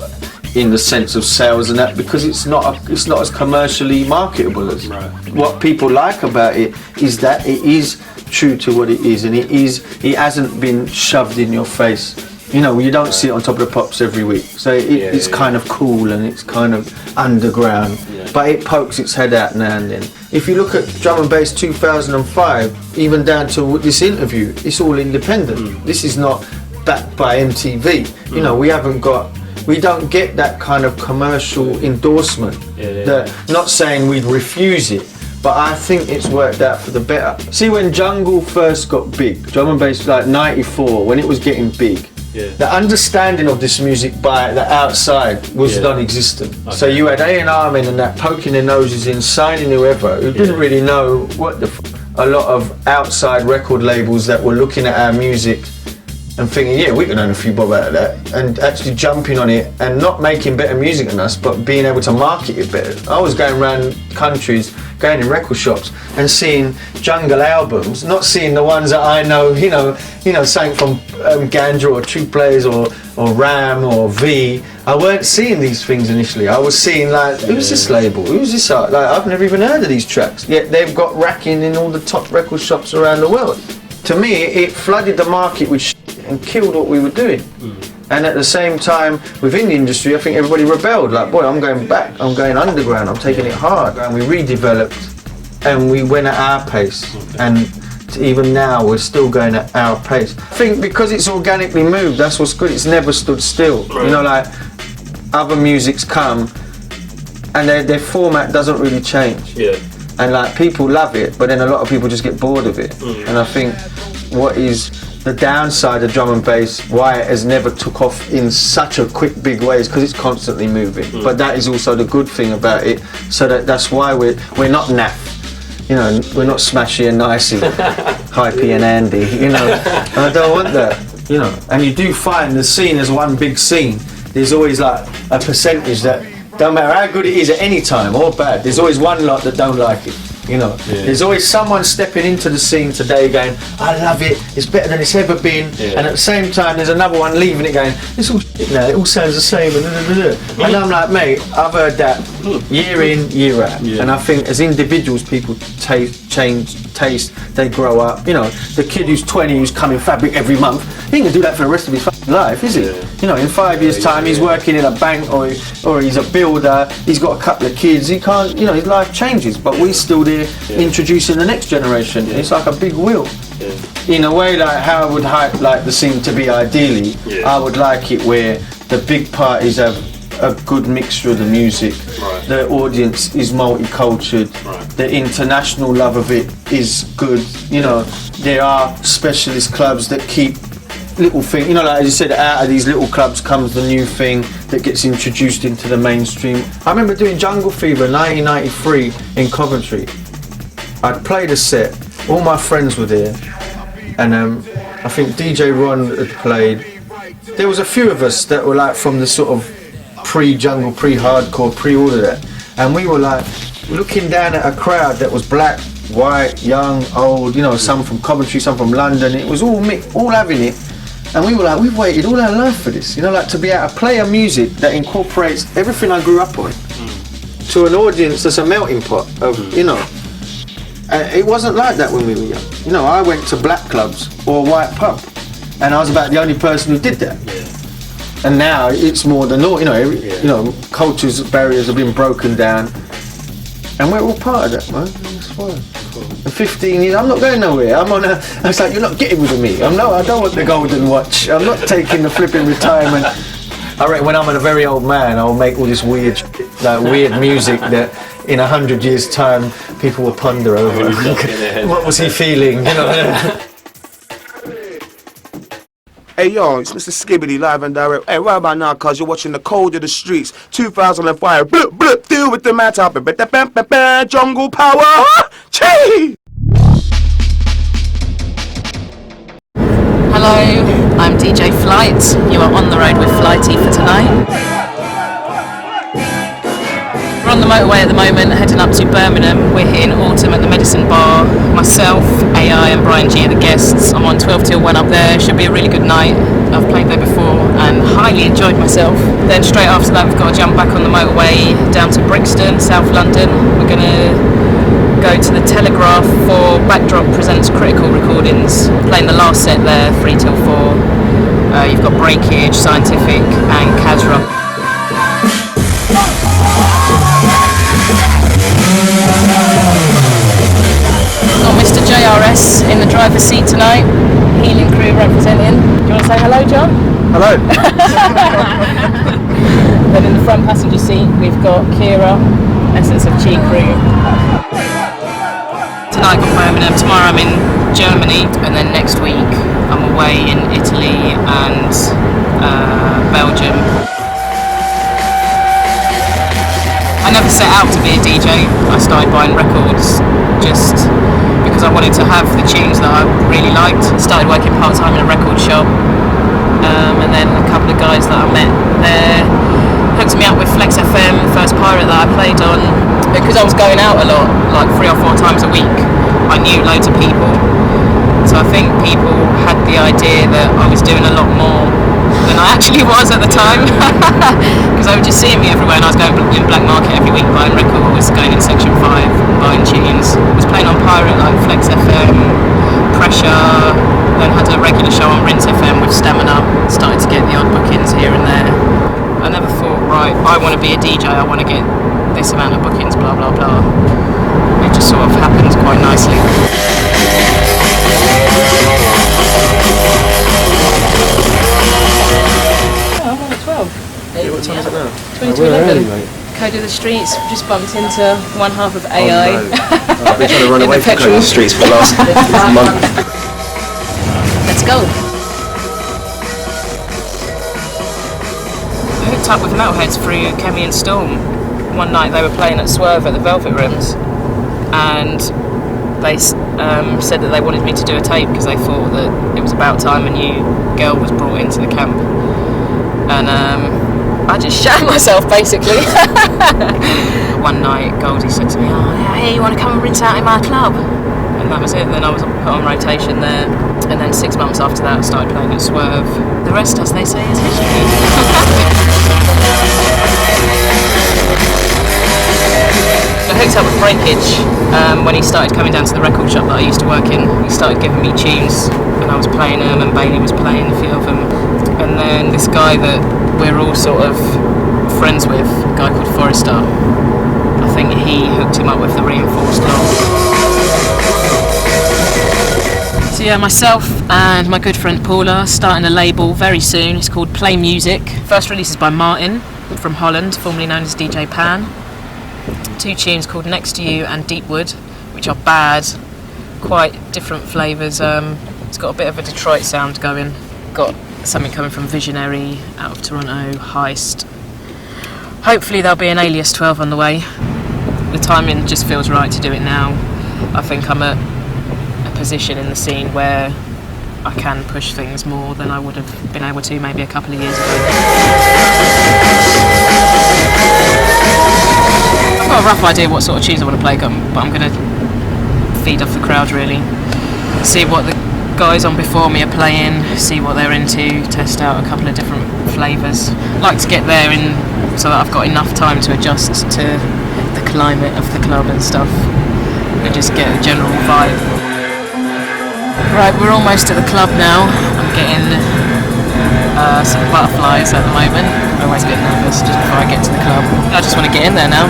in the sense of sales and that, because it's not as commercially marketable as what people like about it is that it is true to what it is, and it hasn't been shoved in your face. You know, you don't see it on Top of the Pops every week, so it's kind of cool and it's kind of underground, but it pokes its head out now and then. If you look at Drum and Bass 2005, even down to this interview, it's all independent. This is not backed by MTV. You know, we don't get that kind of commercial endorsement. Not saying we'd refuse it, but I think it's worked out for the better. See, when Jungle first got big, Drum and Bass like 94, when it was getting big, the understanding of this music by the outside was non-existent. So you had A&R men and that poking their noses in, signing whoever, who didn't really know what the a lot of outside record labels that were looking at our music and thinking, yeah, we can earn a few bob out of that, and actually jumping on it and not making better music than us, but being able to market it better. I was going around countries, going in record shops and seeing jungle albums, not seeing the ones that I know, you know, something from Ganja or True Players or Ram or V. I weren't seeing these things initially. I was seeing like, who's this label? Who's this art? Like, I've never even heard of these tracks. Yet they've got racking in all the top record shops around the world. To me, it flooded the market with shit and killed what we were doing. And at the same time, within the industry, I think everybody rebelled. Like, boy, I'm going back. I'm going underground. I'm taking it hard. And we redeveloped, and we went at our pace. And even now, we're still going at our pace. I think because it's organically moved, that's what's good. It's never stood still. You know, like other musics come, and their format doesn't really change. And like people love it, but then a lot of people just get bored of it. And I think what is the downside of drum and bass, why it has never took off in such a quick big way, is because it's constantly moving. But that is also the good thing about it. So that's why we're not naff. You know, we're not Smashy and Nicey, Hypey and Andy. You know, and I don't want that. You know, and you do find the scene as one big scene. There's always like a percentage that don't matter how good it is at any time or bad. There's always one lot that don't like it. You know, there's always someone stepping into the scene today going, I love it, it's better than it's ever been, and at the same time there's another one leaving it going, it's all shit now, it all sounds the same, and I'm like, mate, I've heard that year in, year out, and I think as individuals people change taste, they grow up. You know, the kid who's 20 who's coming fabric every month, he ain't gonna do that for the rest of his fucking life, is he? You know, in 5 years time he's working in a bank or he's a builder, he's got a couple of kids, he can't, you know, his life changes, but we're still there introducing the next generation. It's like a big wheel. In a way, like how I would like the scene to be ideally, I would like it where the big parties have a good mixture of the music, the audience is multicultural, the international love of it is good. You know, there are specialist clubs that keep little thing, you know, like as you said, out of these little clubs comes the new thing that gets introduced into the mainstream. I remember doing Jungle Fever 1993 in Coventry. I'd played a set, all my friends were there, and I think DJ Ron had played. There was a few of us that were like from the sort of pre-jungle, pre-hardcore, pre-all of that, and we were like looking down at a crowd that was black, white, young, old, you know, some from Coventry, some from London. It was all mixed, all having it. And we were like, we've waited all our life for this, you know, like to be able to play a music that incorporates everything I grew up on to an audience that's a melting pot of, you know. It wasn't like that when we were young. You know, I went to black clubs or white pub, and I was about the only person who did that. And now it's more the norm, you know, you know, cultures, barriers have been broken down, and we're all part of that, man. It's fine. In 15 years, I'm not going nowhere. I was like, you're not getting with me. I don't want the golden watch. I'm not taking the flipping retirement. I reckon when I'm a very old man, I'll make all this weird, like weird music that in 100 years' time, people will ponder over. What was he feeling? You know. Hey yo, it's Mr. Skibbity live and direct. Hey, right about now, cause you're watching the Code of the Streets 2005. Bloop bloop, deal with the matter. Jungle power. Chee! Hello, I'm DJ Flight. You are on the road with Flighty for tonight. We're on the motorway at the moment, heading up to Birmingham. We're hitting Autumn at the Medicine Bar. Myself, AI and Brian G are the guests. I'm on 12 till 1 up there. Should be a really good night. I've played there before and highly enjoyed myself. Then straight after that we've got to jump back on the motorway down to Brixton, South London. We're going to go to the Telegraph for Backdrop Presents Critical Recordings. Playing the last set there, 3 till 4. You've got Breakage, Scientific and Kazra. Got Mr. JRS in the driver's seat tonight. Healing crew representing. Do you want to say hello, John? Hello. Then in the front passenger seat we've got Kira, Essence of Chi crew. Tonight I've got Birmingham, tomorrow I'm in Germany, and then next week I'm away in Italy and Belgium. I never set out to be a DJ. I started buying records just because I wanted to have the tunes that I really liked. Started working part-time in a record shop, and then a couple of guys that I met there hooked me up with Flex FM, the first pirate that I played on. Because I was going out a lot, like 3 or 4 times a week, I knew loads of people. So I think people had the idea that I was doing a lot more than I actually was at the time. Because they were just seeing me everywhere, and I was going in Black Market every week buying records, going in Section 5, buying tunes. I was playing on pirate like Flex FM, Pressure, then had a regular show on Rinse FM with Stamina. Started to get the odd bookings here and there. I never thought, right, I want to be a DJ, I want to get this amount of bookings, blah blah blah. It just sort of happened quite nicely. Oh, I'm on at 12. Yeah, what time is it now? 20 to 11. Code of the Streets, just bumped into one half of AI. Oh, no. I've been trying to run away from Code of the Streets for the last month. Let's go. I hooked up with Metalheads through Kemi and Storm. One night they were playing at Swerve at the Velvet Rooms, and they said that they wanted me to do a tape because they thought that it was about time a new girl was brought into the camp. And I just shat myself basically. One night Goldie said to me, "Oh yeah, hey, you want to come and rinse out in my club?" And that was it. Then I was put on rotation there, and then 6 months after that I started playing at Swerve. The rest, as they say, is history. I hooked up with Breakage when he started coming down to the record shop that I used to work in. He started giving me tunes and I was playing them, and Bailey was playing a few of them. And then this guy that we're all sort of friends with, a guy called Forrester, I think he hooked him up with the reinforced law. So yeah, myself and my good friend Paula starting a label very soon. It's called Play Music. First release is by Martin from Holland, formerly known as DJ Pan. 2 tunes called Next to You and Deepwood, which are bad, quite different flavours. It's got a bit of a Detroit sound going. Got something coming from Visionary out of Toronto, Heist. Hopefully there'll be an Alias 12 on the way. The timing just feels right to do it now. I think I'm at a position in the scene where I can push things more than I would have been able to maybe a couple of years ago. I've got a rough idea what sort of tunes I want to play, but I'm going to feed off the crowd really. See what the guys on before me are playing, see what they're into, test out a couple of different flavours. I like to get there in so that I've got enough time to adjust to the climate of the club and stuff, and just get a general vibe. Right, we're almost at the club now. I'm getting some butterflies at the moment. I always get nervous just before I get to the club. I just want to get in there now.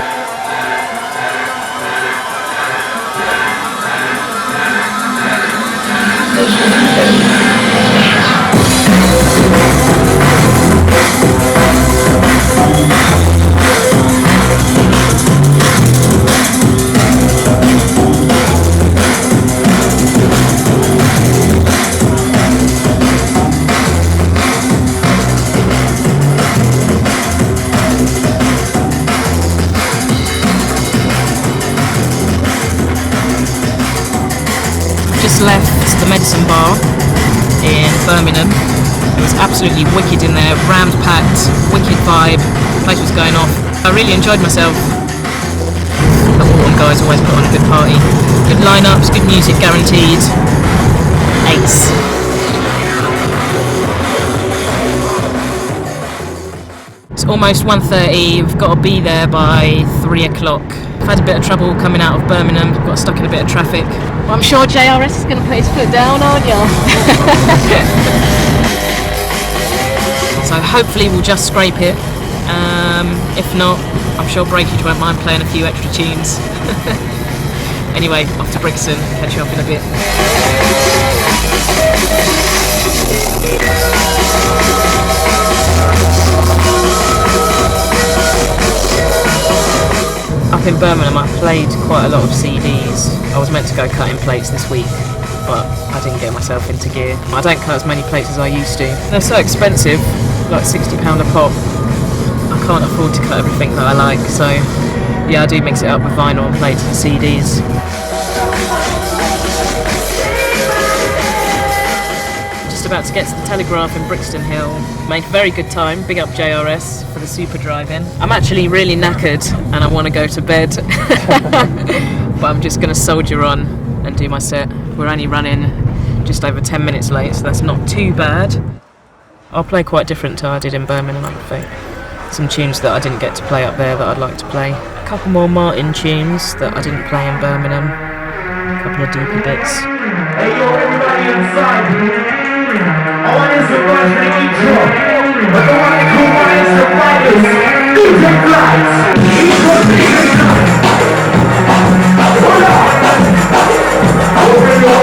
Left the Medicine Bar in Birmingham. It was absolutely wicked in there, rammed packed, wicked vibe, the place was going off. I really enjoyed myself. guys always put on a good party. Good lineups, good music guaranteed. Ace. It's almost 1:30, we've got to be there by 3 o'clock. I've had a bit of trouble coming out of Birmingham, got stuck in a bit of traffic. Well, I'm sure JRS is going to put his foot down, aren't you? So hopefully we'll just scrape it. If not, I'm sure Breakage won't mind playing a few extra tunes. Anyway, off to Brixton, catch you up in a bit. Up in Birmingham I played quite a lot of CDs. I was meant to go cutting plates this week, but I didn't get myself into gear. I don't cut as many plates as I used to. They're so expensive, like £60 a pop. I can't afford to cut everything that I like, so yeah, I do mix it up with vinyl and plates and CDs. Just about to get to the Telegraph in Brixton Hill. Made very good time, big up JRS for the super drive-in. I'm actually really knackered and I want to go to bed, but I'm just going to soldier on and do my set. We're only running just over 10 minutes late, so that's not too bad. I'll play quite different to I did in Birmingham, I think. Some tunes that I didn't get to play up there that I'd like to play. A couple more Martin tunes that I didn't play in Birmingham. A couple of deeper bits. Hey yo, everybody inside. I want you to watch the intro. But the one who wants the fighters. DJ Flights. Intro DJ Flights. Hold on. Already.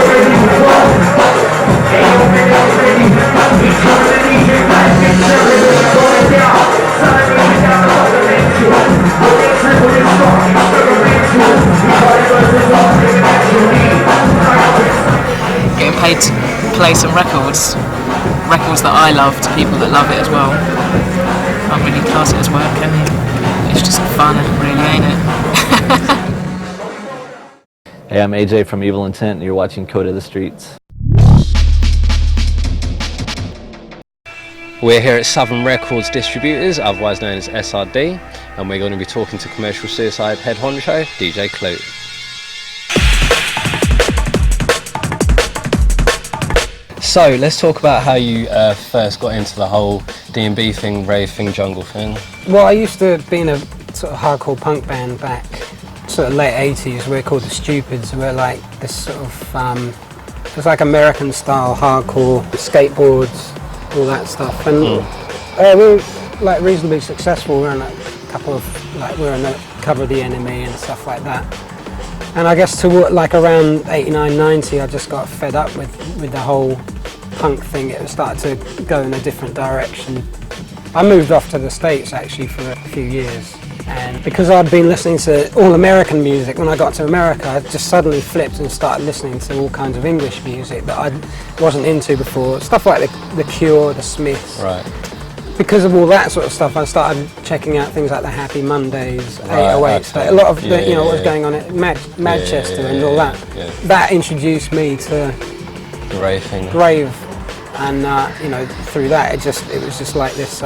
Hey yo, ready. Intro to DJ Flights. Make sure it's going down. Getting paid to play some records that I love to people that love it as well. Can't really class it as work, can you? It's just fun, really, ain't it? Hey, I'm AJ from Evil Intent, and you're watching Code of the Streets. We're here at Southern Records Distributors, otherwise known as SRD, and we're going to be talking to Commercial Suicide head honcho, DJ Clute. So let's talk about how you first got into the whole DnB thing, rave thing, jungle thing. Well, I used to be in a sort of hardcore punk band back sort of late 80s. We're called the Stupids. We're like this sort of, it's like American style hardcore, skateboards, all that stuff, and we were like reasonably successful. We were on a couple of we were on the cover of the DnB and stuff like that. And I guess to like around 89, 90, I just got fed up with the whole punk thing. It started to go in a different direction. I moved off to the States actually for a few years, and because I'd been listening to all American music, when I got to America I just suddenly flipped and started listening to all kinds of English music that I wasn't into before. Stuff like the Cure, the Smiths. Right. Because of all that sort of stuff, I started checking out things like the Happy Mondays, 808s, okay. a lot of what was going on at Manchester and all that. Yeah. That introduced me to The rave thing. Rave, and through that it was just like this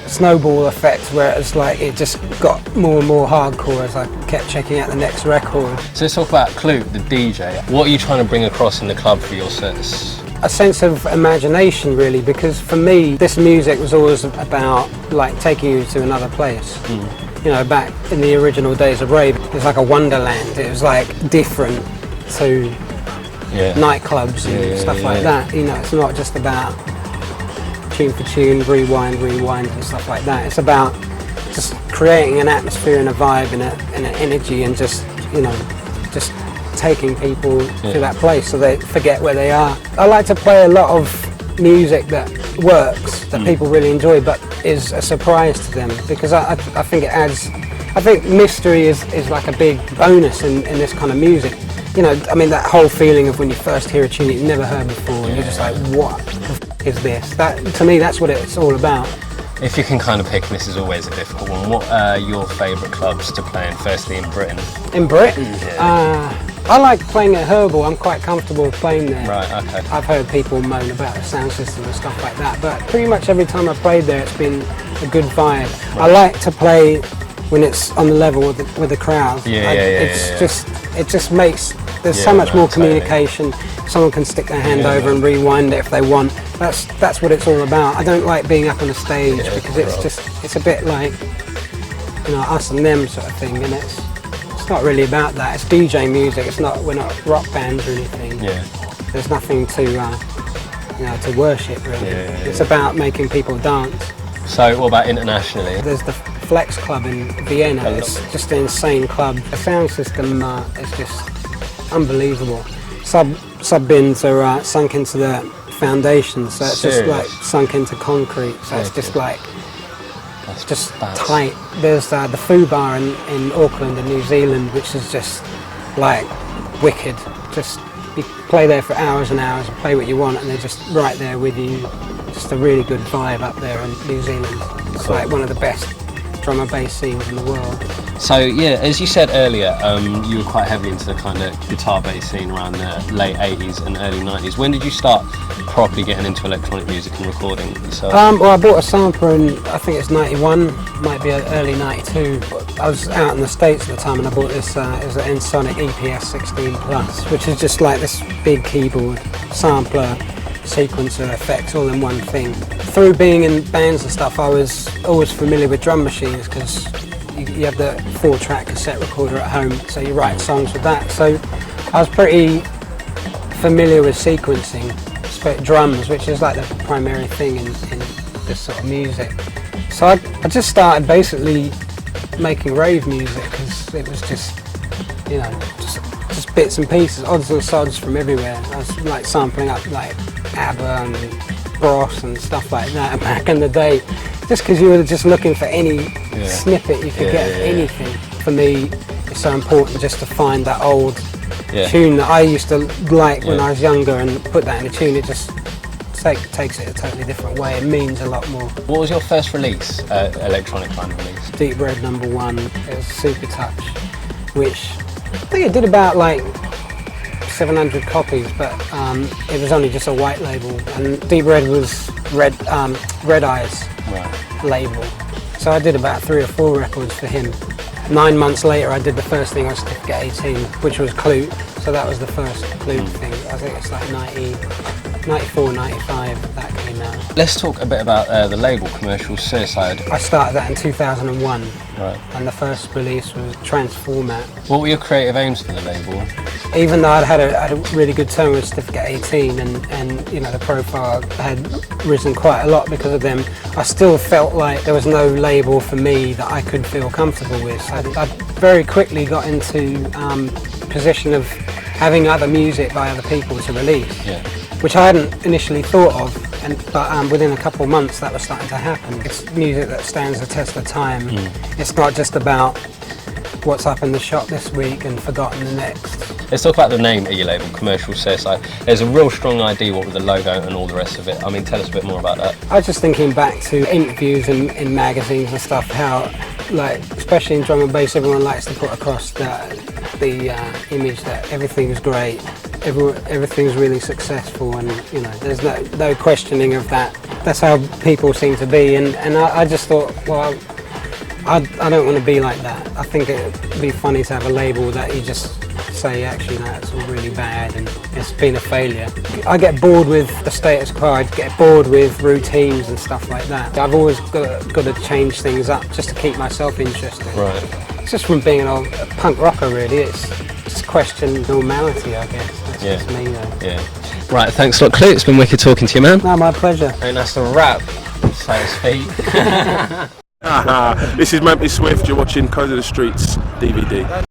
snowball effect where it was like it just got more and more hardcore as I kept checking out the next record. So let's talk about Clute, the DJ. What are you trying to bring across in the club for your sets? A sense of imagination really, because for me this music was always about like taking you to another place. You know, back in the original days of rave it was like a wonderland. It was like different to nightclubs and stuff like that. You know, it's not just about tune for tune, rewind and stuff like that. It's about just creating an atmosphere and a vibe and an energy, and just taking people to that place so they forget where they are. I like to play a lot of music that works, that people really enjoy, but is a surprise to them, because I think it adds, I think mystery is like a big bonus in this kind of music. You know, I mean that whole feeling of when you first hear a tune you've never heard before and you're just like, what the f is this? That, to me, that's what it's all about. If you can kind of pick, and this is always a difficult one, what are your favourite clubs to play in, firstly in Britain? In Britain? I like playing at Herbal. I'm quite comfortable with playing there. Right, okay. I've heard people moan about the sound system and stuff like that, but pretty much every time I've played there it's been a good vibe. Right. I like to play when it's on the level with the crowd. It just makes, there's so much more communication. Someone can stick their hand over and rewind it if they want. That's what it's all about. I don't like being up on a stage because it's a bit like, you know, us and them sort of thing, and it's not really about that. It's DJ music. We're not rock bands or anything. There's nothing to you know, to worship really. It's about making people dance. So what about internationally? There's the Flex Club in Vienna. It's just an insane club. The sound system is just unbelievable. Sub-bins are sunk into the foundations, so it's just like sunk into concrete. So it's just like, it's just tight. There's the Foo Bar in Auckland in New Zealand, which is just like wicked. Just you play there for hours and hours and play what you want, and they're just right there with you. Just a really good vibe up there in New Zealand. It's like one of the best drum and bass scenes in the world. So yeah, as you said earlier, you were quite heavily into the kind of guitar bass scene around the late 80s and early 90s. When did you start properly getting into electronic music and recording yourself? Well, I bought a sampler in, I think it's 91, might be early 92. I was out in the States at the time and I bought this, it was an Ensoniq EPS 16 Plus, which is just like this big keyboard, sampler, sequencer, effects, all in one thing. Through being in bands and stuff, I was always familiar with drum machines because you have the 4-track cassette recorder at home, so you write songs with that. So I was pretty familiar with sequencing, drums, which is like the primary thing in this sort of music. So I just started basically making rave music because it was just, you know, just bits and pieces, odds and sods from everywhere. I was like sampling up like ABBA and Bros and stuff like that back in the day, just because you were just looking for any snippet you could get of anything. For me, it's so important just to find that old tune that I used to like when I was younger and put that in a tune. It just takes it a totally different way. It means a lot more. What was your first release, electronic kind of release? Deep Red #1. It was Super Touch, which I think it did about like 700 copies, but it was only just a white label, and Deep Red was Red Eye's label. So I did about 3 or 4 records for him. 9 months later, I did the first thing on Certificate 18, which was Clute. So that was the first Clute thing. I think it's like 94, 95 that came out. Let's talk a bit about the label, Commercial Suicide. I started that in 2001, right. And the first release was Transformat. What were your creative aims for the label? Even though I'd had a really good term with Certificate 18 and you know, the profile had risen quite a lot because of them, I still felt like there was no label for me that I could feel comfortable with. So I very quickly got into position of having other music by other people to release, which I hadn't initially thought of, but within a couple of months that was starting to happen. It's music that stands the test of time. It's not just about what's up in the shop this week and forgotten the next. Let's talk about the name of your label, Commercial Suicide. There's a real strong idea what with the logo and all the rest of it. I mean, tell us a bit more about that. I was just thinking back to interviews in magazines and stuff, how, like, especially in drum and bass, everyone likes to put across the image that everything's great, everything's really successful, and you know, there's no questioning of that. That's how people seem to be, and I just thought, well, I don't want to be like that. I think it'd be funny to have a label that you just say, actually, no, it's all really bad and it's been a failure. I get bored with the status quo, I get bored with routines and stuff like that. I've always got to change things up just to keep myself interested. Right. It's just from being a punk rocker, really. It's just question normality, I guess. That's just me, though. Yeah. Right, thanks a lot, Clute. It's been wicked talking to you, man. No, my pleasure. And that's a wrap, so to speak. This is Mampy Swift, you're watching Code of the Streets DVD.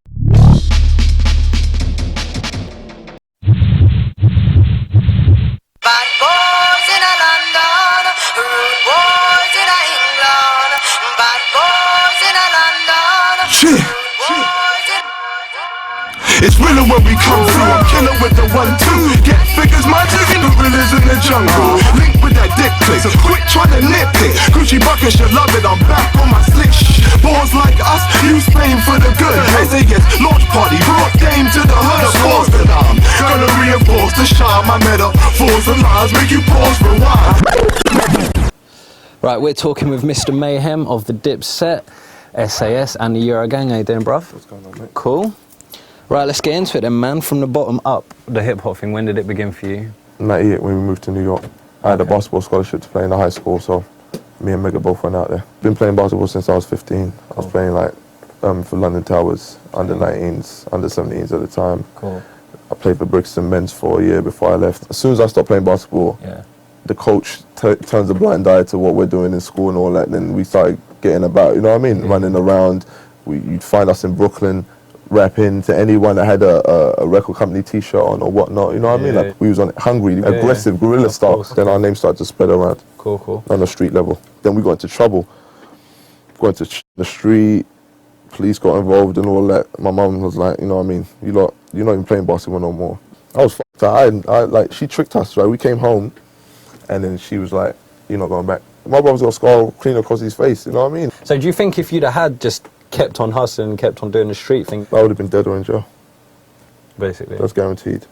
It's realer when we come through. I'm killer with the 1-2. Get figures, my chicken gorillas in the jungle. Link with that dick click, so quit trying to nip it. Gucci bucket should love it, I'm back on my slick. Boys like us, use Spain for the good. SAS, launch party, brought game to the hood. Pause that I'm gonna reinforce the shine. My metaphors and lines make you pause, rewind. Right, we're talking with Mr. Mayhem of the Dipset. SAS and the Eurogang. How you doing, bruv? What's going on, mate? Cool. Right, let's get into it then, man. From the bottom up, the hip-hop thing, when did it begin for you? 98 when we moved to New York. I had a basketball scholarship to play in the high school, so me and Mega both went out there. Been playing basketball since I was 15. I was playing like for London Towers, under 19s, under 17s at the time. Cool. I played for Brixton Men's for a year before I left. As soon as I stopped playing basketball, the coach turns a blind eye to what we're doing in school and all that. Then we started getting about, you know what I mean? Running around. You'd find us in Brooklyn, rapping to anyone that had a record company T-shirt on or whatnot. You know what I mean? Like we was on hungry, aggressive, guerrilla style. Then our name started to spread around. Cool. On the street level. Then we got into trouble. Going to the street. Police got involved and all that. My mum was like, you know what I mean? You're not even playing basketball no more. I was fucked. I like, she tricked us, right? We came home, and then she was like, you're not going back. My brother's got a scar clean across his face, you know what I mean? So do you think if you'd have had just kept on hustling and kept on doing the street thing, I would have been dead or in jail? Basically. That's guaranteed.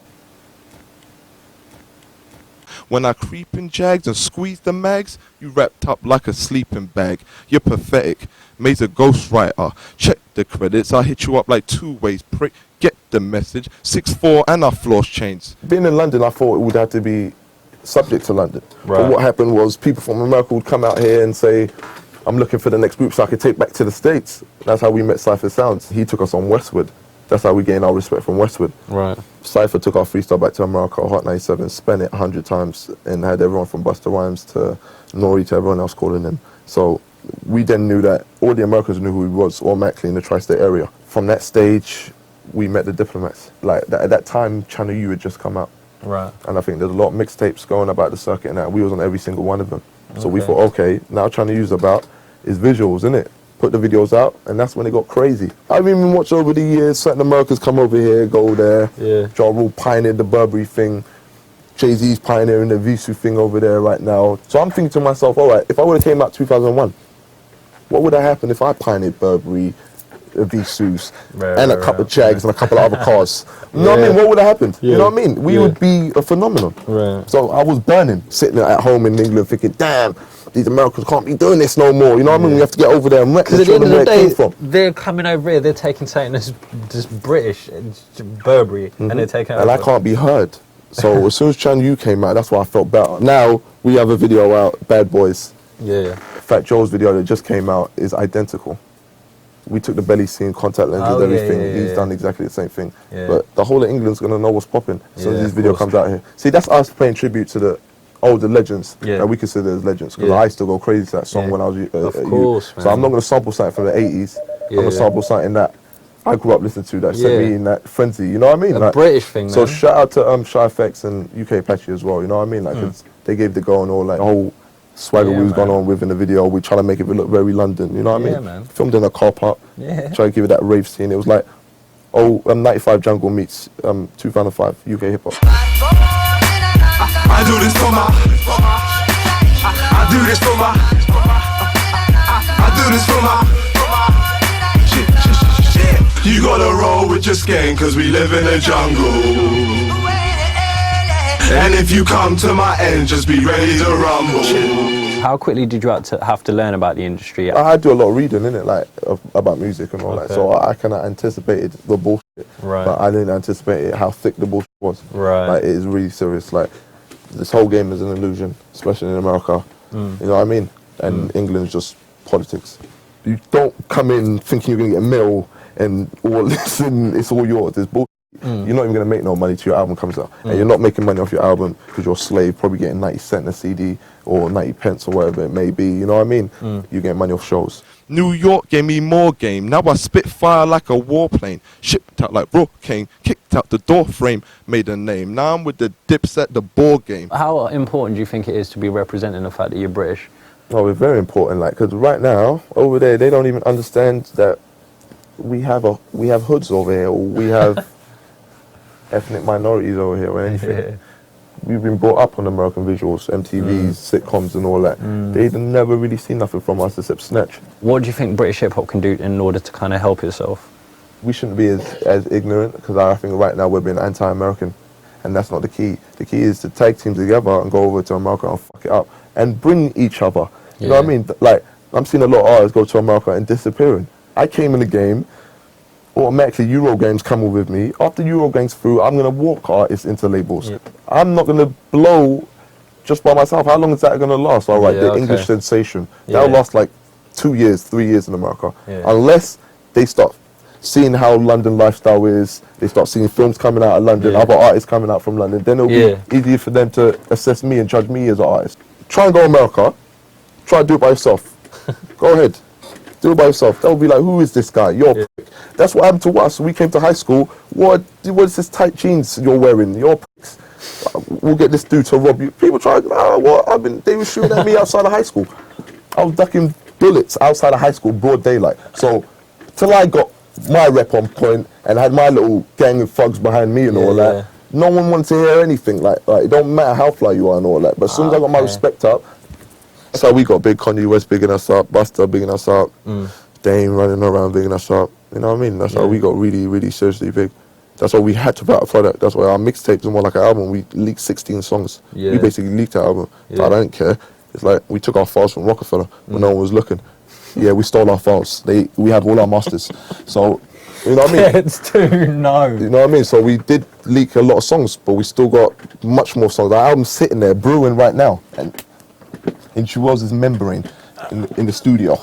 When I creep in Jags and squeeze the mags, you wrapped up like a sleeping bag. You're pathetic. Made a ghostwriter. Check the credits. I hit you up like 2 ways, prick. Get the message. 6'4" and our floors changed. Being in London, I thought it would have to be subject to London. Right. But what happened was people from America would come out here and say, I'm looking for the next group so I could take back to the States. That's how we met Cypher Sounds. He took us on Westwood. That's how we gained our respect from Westwood. Right. Cypher took our freestyle back to America, Hot 97, spent it 100 times and had everyone from Busta Rhymes to Nori to everyone else calling him. So we then knew that all the Americans knew who he was automatically in the tri-state area. From that stage, we met the Diplomats. Like at that time, Channel U had just come out. Right. And I think there's a lot of mixtapes going about the circuit and that. We was on every single one of them. So we thought, okay, now Channel U's about is visuals, innit? Put the videos out, and that's when it got crazy. I've even watched over the years, certain Americans come over here, go there. Yeah. Ja Rule pioneered the Burberry thing. Jay-Z's pioneering the Visu thing over there right now. So I'm thinking to myself, all right, if I would have came out 2001, what would have happened if I pioneered Burberry, Visus, and a couple of Jags and a couple of other cars? You know what I mean? What would have happened? You know what I mean? We would be a phenomenon. Right. So I was burning, sitting at home in England thinking, damn, these Americans can't be doing this no more. You know what I mean? We have to get over there and Because at the end of where the it came day, from. they're coming over here, they're taking something that's just British, Burberry, and they're taking And I over. can't be heard. So as soon as Channel U came out, that's why I felt better. Now we have a video out, Bad Boys. Yeah. Fat Joe's video that just came out is identical. We took the belly scene, contact lenses, everything. He's done exactly the same thing. Yeah. But the whole of England's gonna know what's popping as soon as this of video course. comes out here. See, that's us paying tribute to the older legends that we consider as legends. Because I used to go crazy to that song when I was Of course, So I'm not gonna sample something from the 80s. I'm gonna sample something that I grew up listening to that set me in that frenzy. You know what I mean? A British thing, So man. shout out to Shy FX and UK Apache as well. You know what I mean? Like 'cause they gave the go and all like the whole swagger we was going on with in the video. We trying to make it look very London. You know what I mean? Yeah, man. Filmed in a car park. Yeah. Trying to give it that rave scene. It was like 95 Jungle meets 2005 UK hip hop. I do this for my. I do this for my. I do this for my. Shit. You gotta roll with your skank, cause we live in the jungle. And if you come to my end, just be ready to rumble. How quickly did you have to learn about the industry? I do a lot of reading, innit, like about music and all that. So I kind of anticipated the bullshit, but I didn't anticipate how thick the bullshit was. Right. Like it is really serious. Like this whole game is an illusion, especially in America. You know what I mean? And England's just politics. You don't come in thinking you're gonna get a mill and all this, and it's all yours. It's bullshit. You're not even going to make no money till your album comes out. And you're not making money off your album because you're a slave, probably getting 90 cents a CD or 90 pence or whatever it may be. You know what I mean? You get money off shows. New York gave me more game. Now I spit fire like a warplane. Shipped out like Brooklyn. Kicked out the door frame. Made a name. Now I'm with the dips at the board game. How important do you think it is to be representing the fact that you're British? Oh, it's very important. Like, because right now, over there, they don't even understand that we have hoods over here, or we have ethnic minorities over here, or anything. Yeah. We've been brought up on American visuals, MTVs, sitcoms and all that. They've never really seen nothing from us except Snatch. What do you think British hip-hop can do in order to kind of help itself? We shouldn't be as ignorant, because I think right now we're being anti-American, and that's not the key. The key is to tag teams together and go over to America and fuck it up, and bring each other. You know what I mean? Like, I'm seeing a lot of artists go to America and disappearing. I came in the game, automatically Eurogames coming with me. After Eurogames through, I'm going to walk artists into labels. Yeah. I'm not going to blow just by myself. How long is that going to last? All right, Yeah, the okay. English sensation. Yeah. That'll last like 2 years, 3 years in America. Yeah. Unless they start seeing how London lifestyle is, they start seeing films coming out of London, Yeah. other artists coming out from London, then it'll Yeah. be easier for them to assess me and judge me as an artist. Try and go America, try and do it by yourself. Go ahead, do it by yourself. They'll be like, who is this guy? You're a prick. That's what happened to us. We came to high school, what is this tight jeans you're wearing? You're pricks. We'll get this dude to rob you. People try, they were shooting at me outside of high school. I was ducking bullets outside of high school, broad daylight. So, till I got my rep on point and had my little gang of thugs behind me and all that, no one wanted to hear anything. Like it don't matter how fly you are and all that. But as soon as I got my respect up, that's how we got big. Kanye West bigging us up, Busta bigging us up, Dame running around bigging us up. You know what I mean? That's how we got really, really seriously big. That's why we had to put out a product. That's why our mixtapes are more like an album. We leaked 16 songs. Yeah. We basically leaked our album. Yeah. I don't care. It's like we took our files from Rockefeller when no one was looking. Yeah, we stole our files. We have all our masters. So, you know what I mean? It's too no. You know what I mean? So we did leak a lot of songs, but we still got much more songs. Our album's sitting there brewing right now, and in Chuel's membrane in the studio.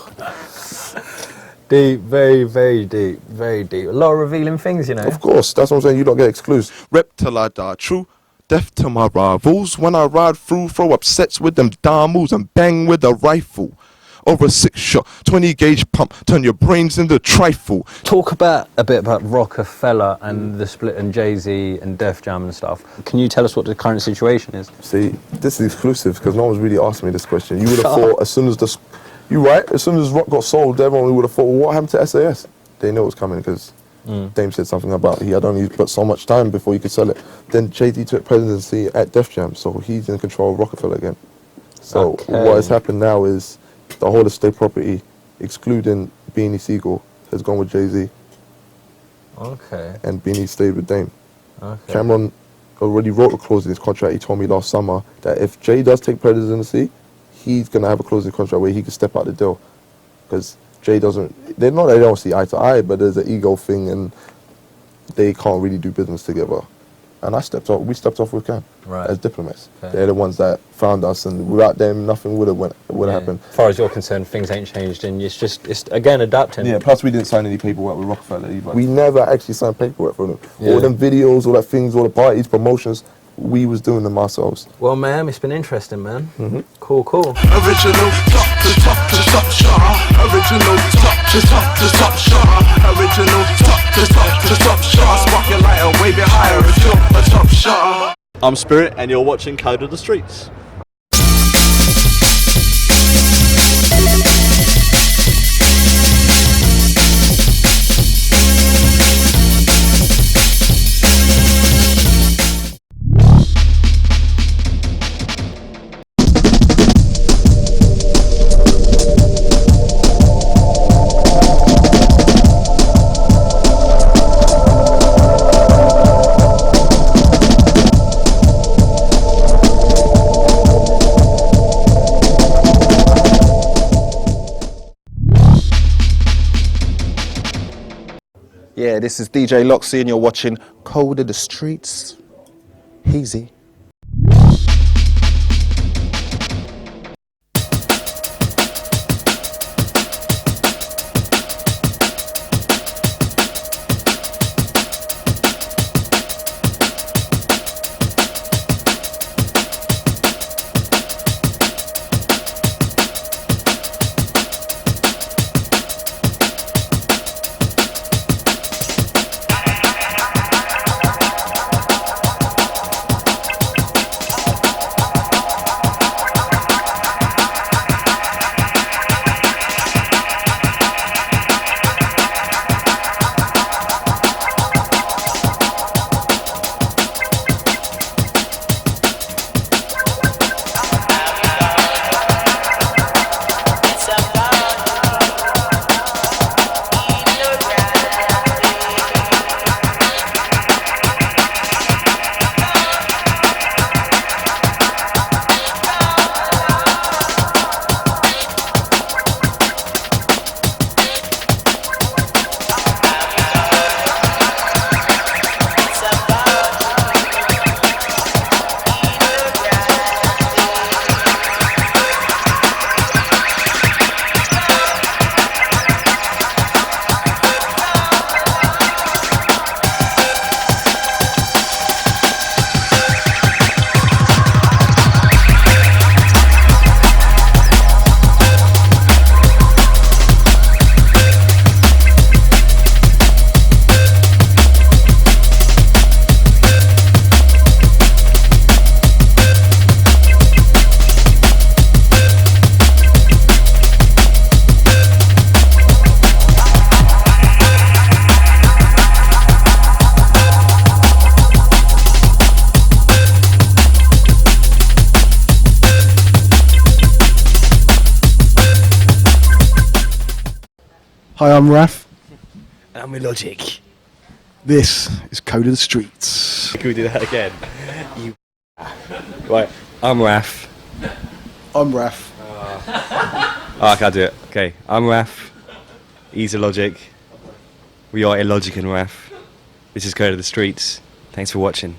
Deep, very, very deep, very deep. A lot of revealing things, you know. Of course, that's what I'm saying. You don't get exclusive. Rep till I die, true. Death to my rivals. When I ride through, throw up sets with them diamonds and bang with a rifle. Over a 6-shot, 20 gauge pump, turn your brains into trifle. Talk a bit about Rockefeller and the split and Jay-Z and Def Jam and stuff. Can you tell us what the current situation is? See, this is exclusive because no one's really asked me this question. You would have thought as soon as as soon as Rock got sold, everyone would have thought, well, what happened to SAS? They knew it was coming because Dame said something about he had only put so much time before he could sell it. Then Jay-Z took presidency at Def Jam, so he's in control of Rockefeller again. So what has happened now is the whole estate property, excluding Beanie Siegel, has gone with Jay-Z. Okay. And Beanie stayed with Dame. Okay. Cameron already wrote a clause in his contract. He told me last summer that if Jay does take presidency, he's going to have a clause in the contract where he can step out the deal. Because Jay doesn't, they don't see eye to eye, but there's an ego thing and they can't really do business together. And we stepped off with Cam as diplomats. Okay. They're the ones that found us, and without them, nothing would have happened. As far as you're concerned, things ain't changed, and it's again adapting. Yeah, plus we didn't sign any paperwork with Rockefeller either. We never actually signed paperwork for them. All them videos, all that things, all the parties, promotions, we was doing them ourselves. Well, ma'am, it's been interesting, man. Cool. Original top to top to top shot. Original top to top to top shot. Original top to top to top shot. Spark your lighter, wave it higher until a top shot. I'm Spirit, and you're watching Code of the Streets. Yeah, this is DJ Loxy and you're watching Code of the Streets. Easy. Hi, I'm Raf. And I'm Illogic. This is Code of the Streets. Can we do that again? You right, I'm Raf. I'm Raf. Oh, I can't do it. Okay, I'm Raf. He's Illogic. We are Illogic and Raf. This is Code of the Streets. Thanks for watching.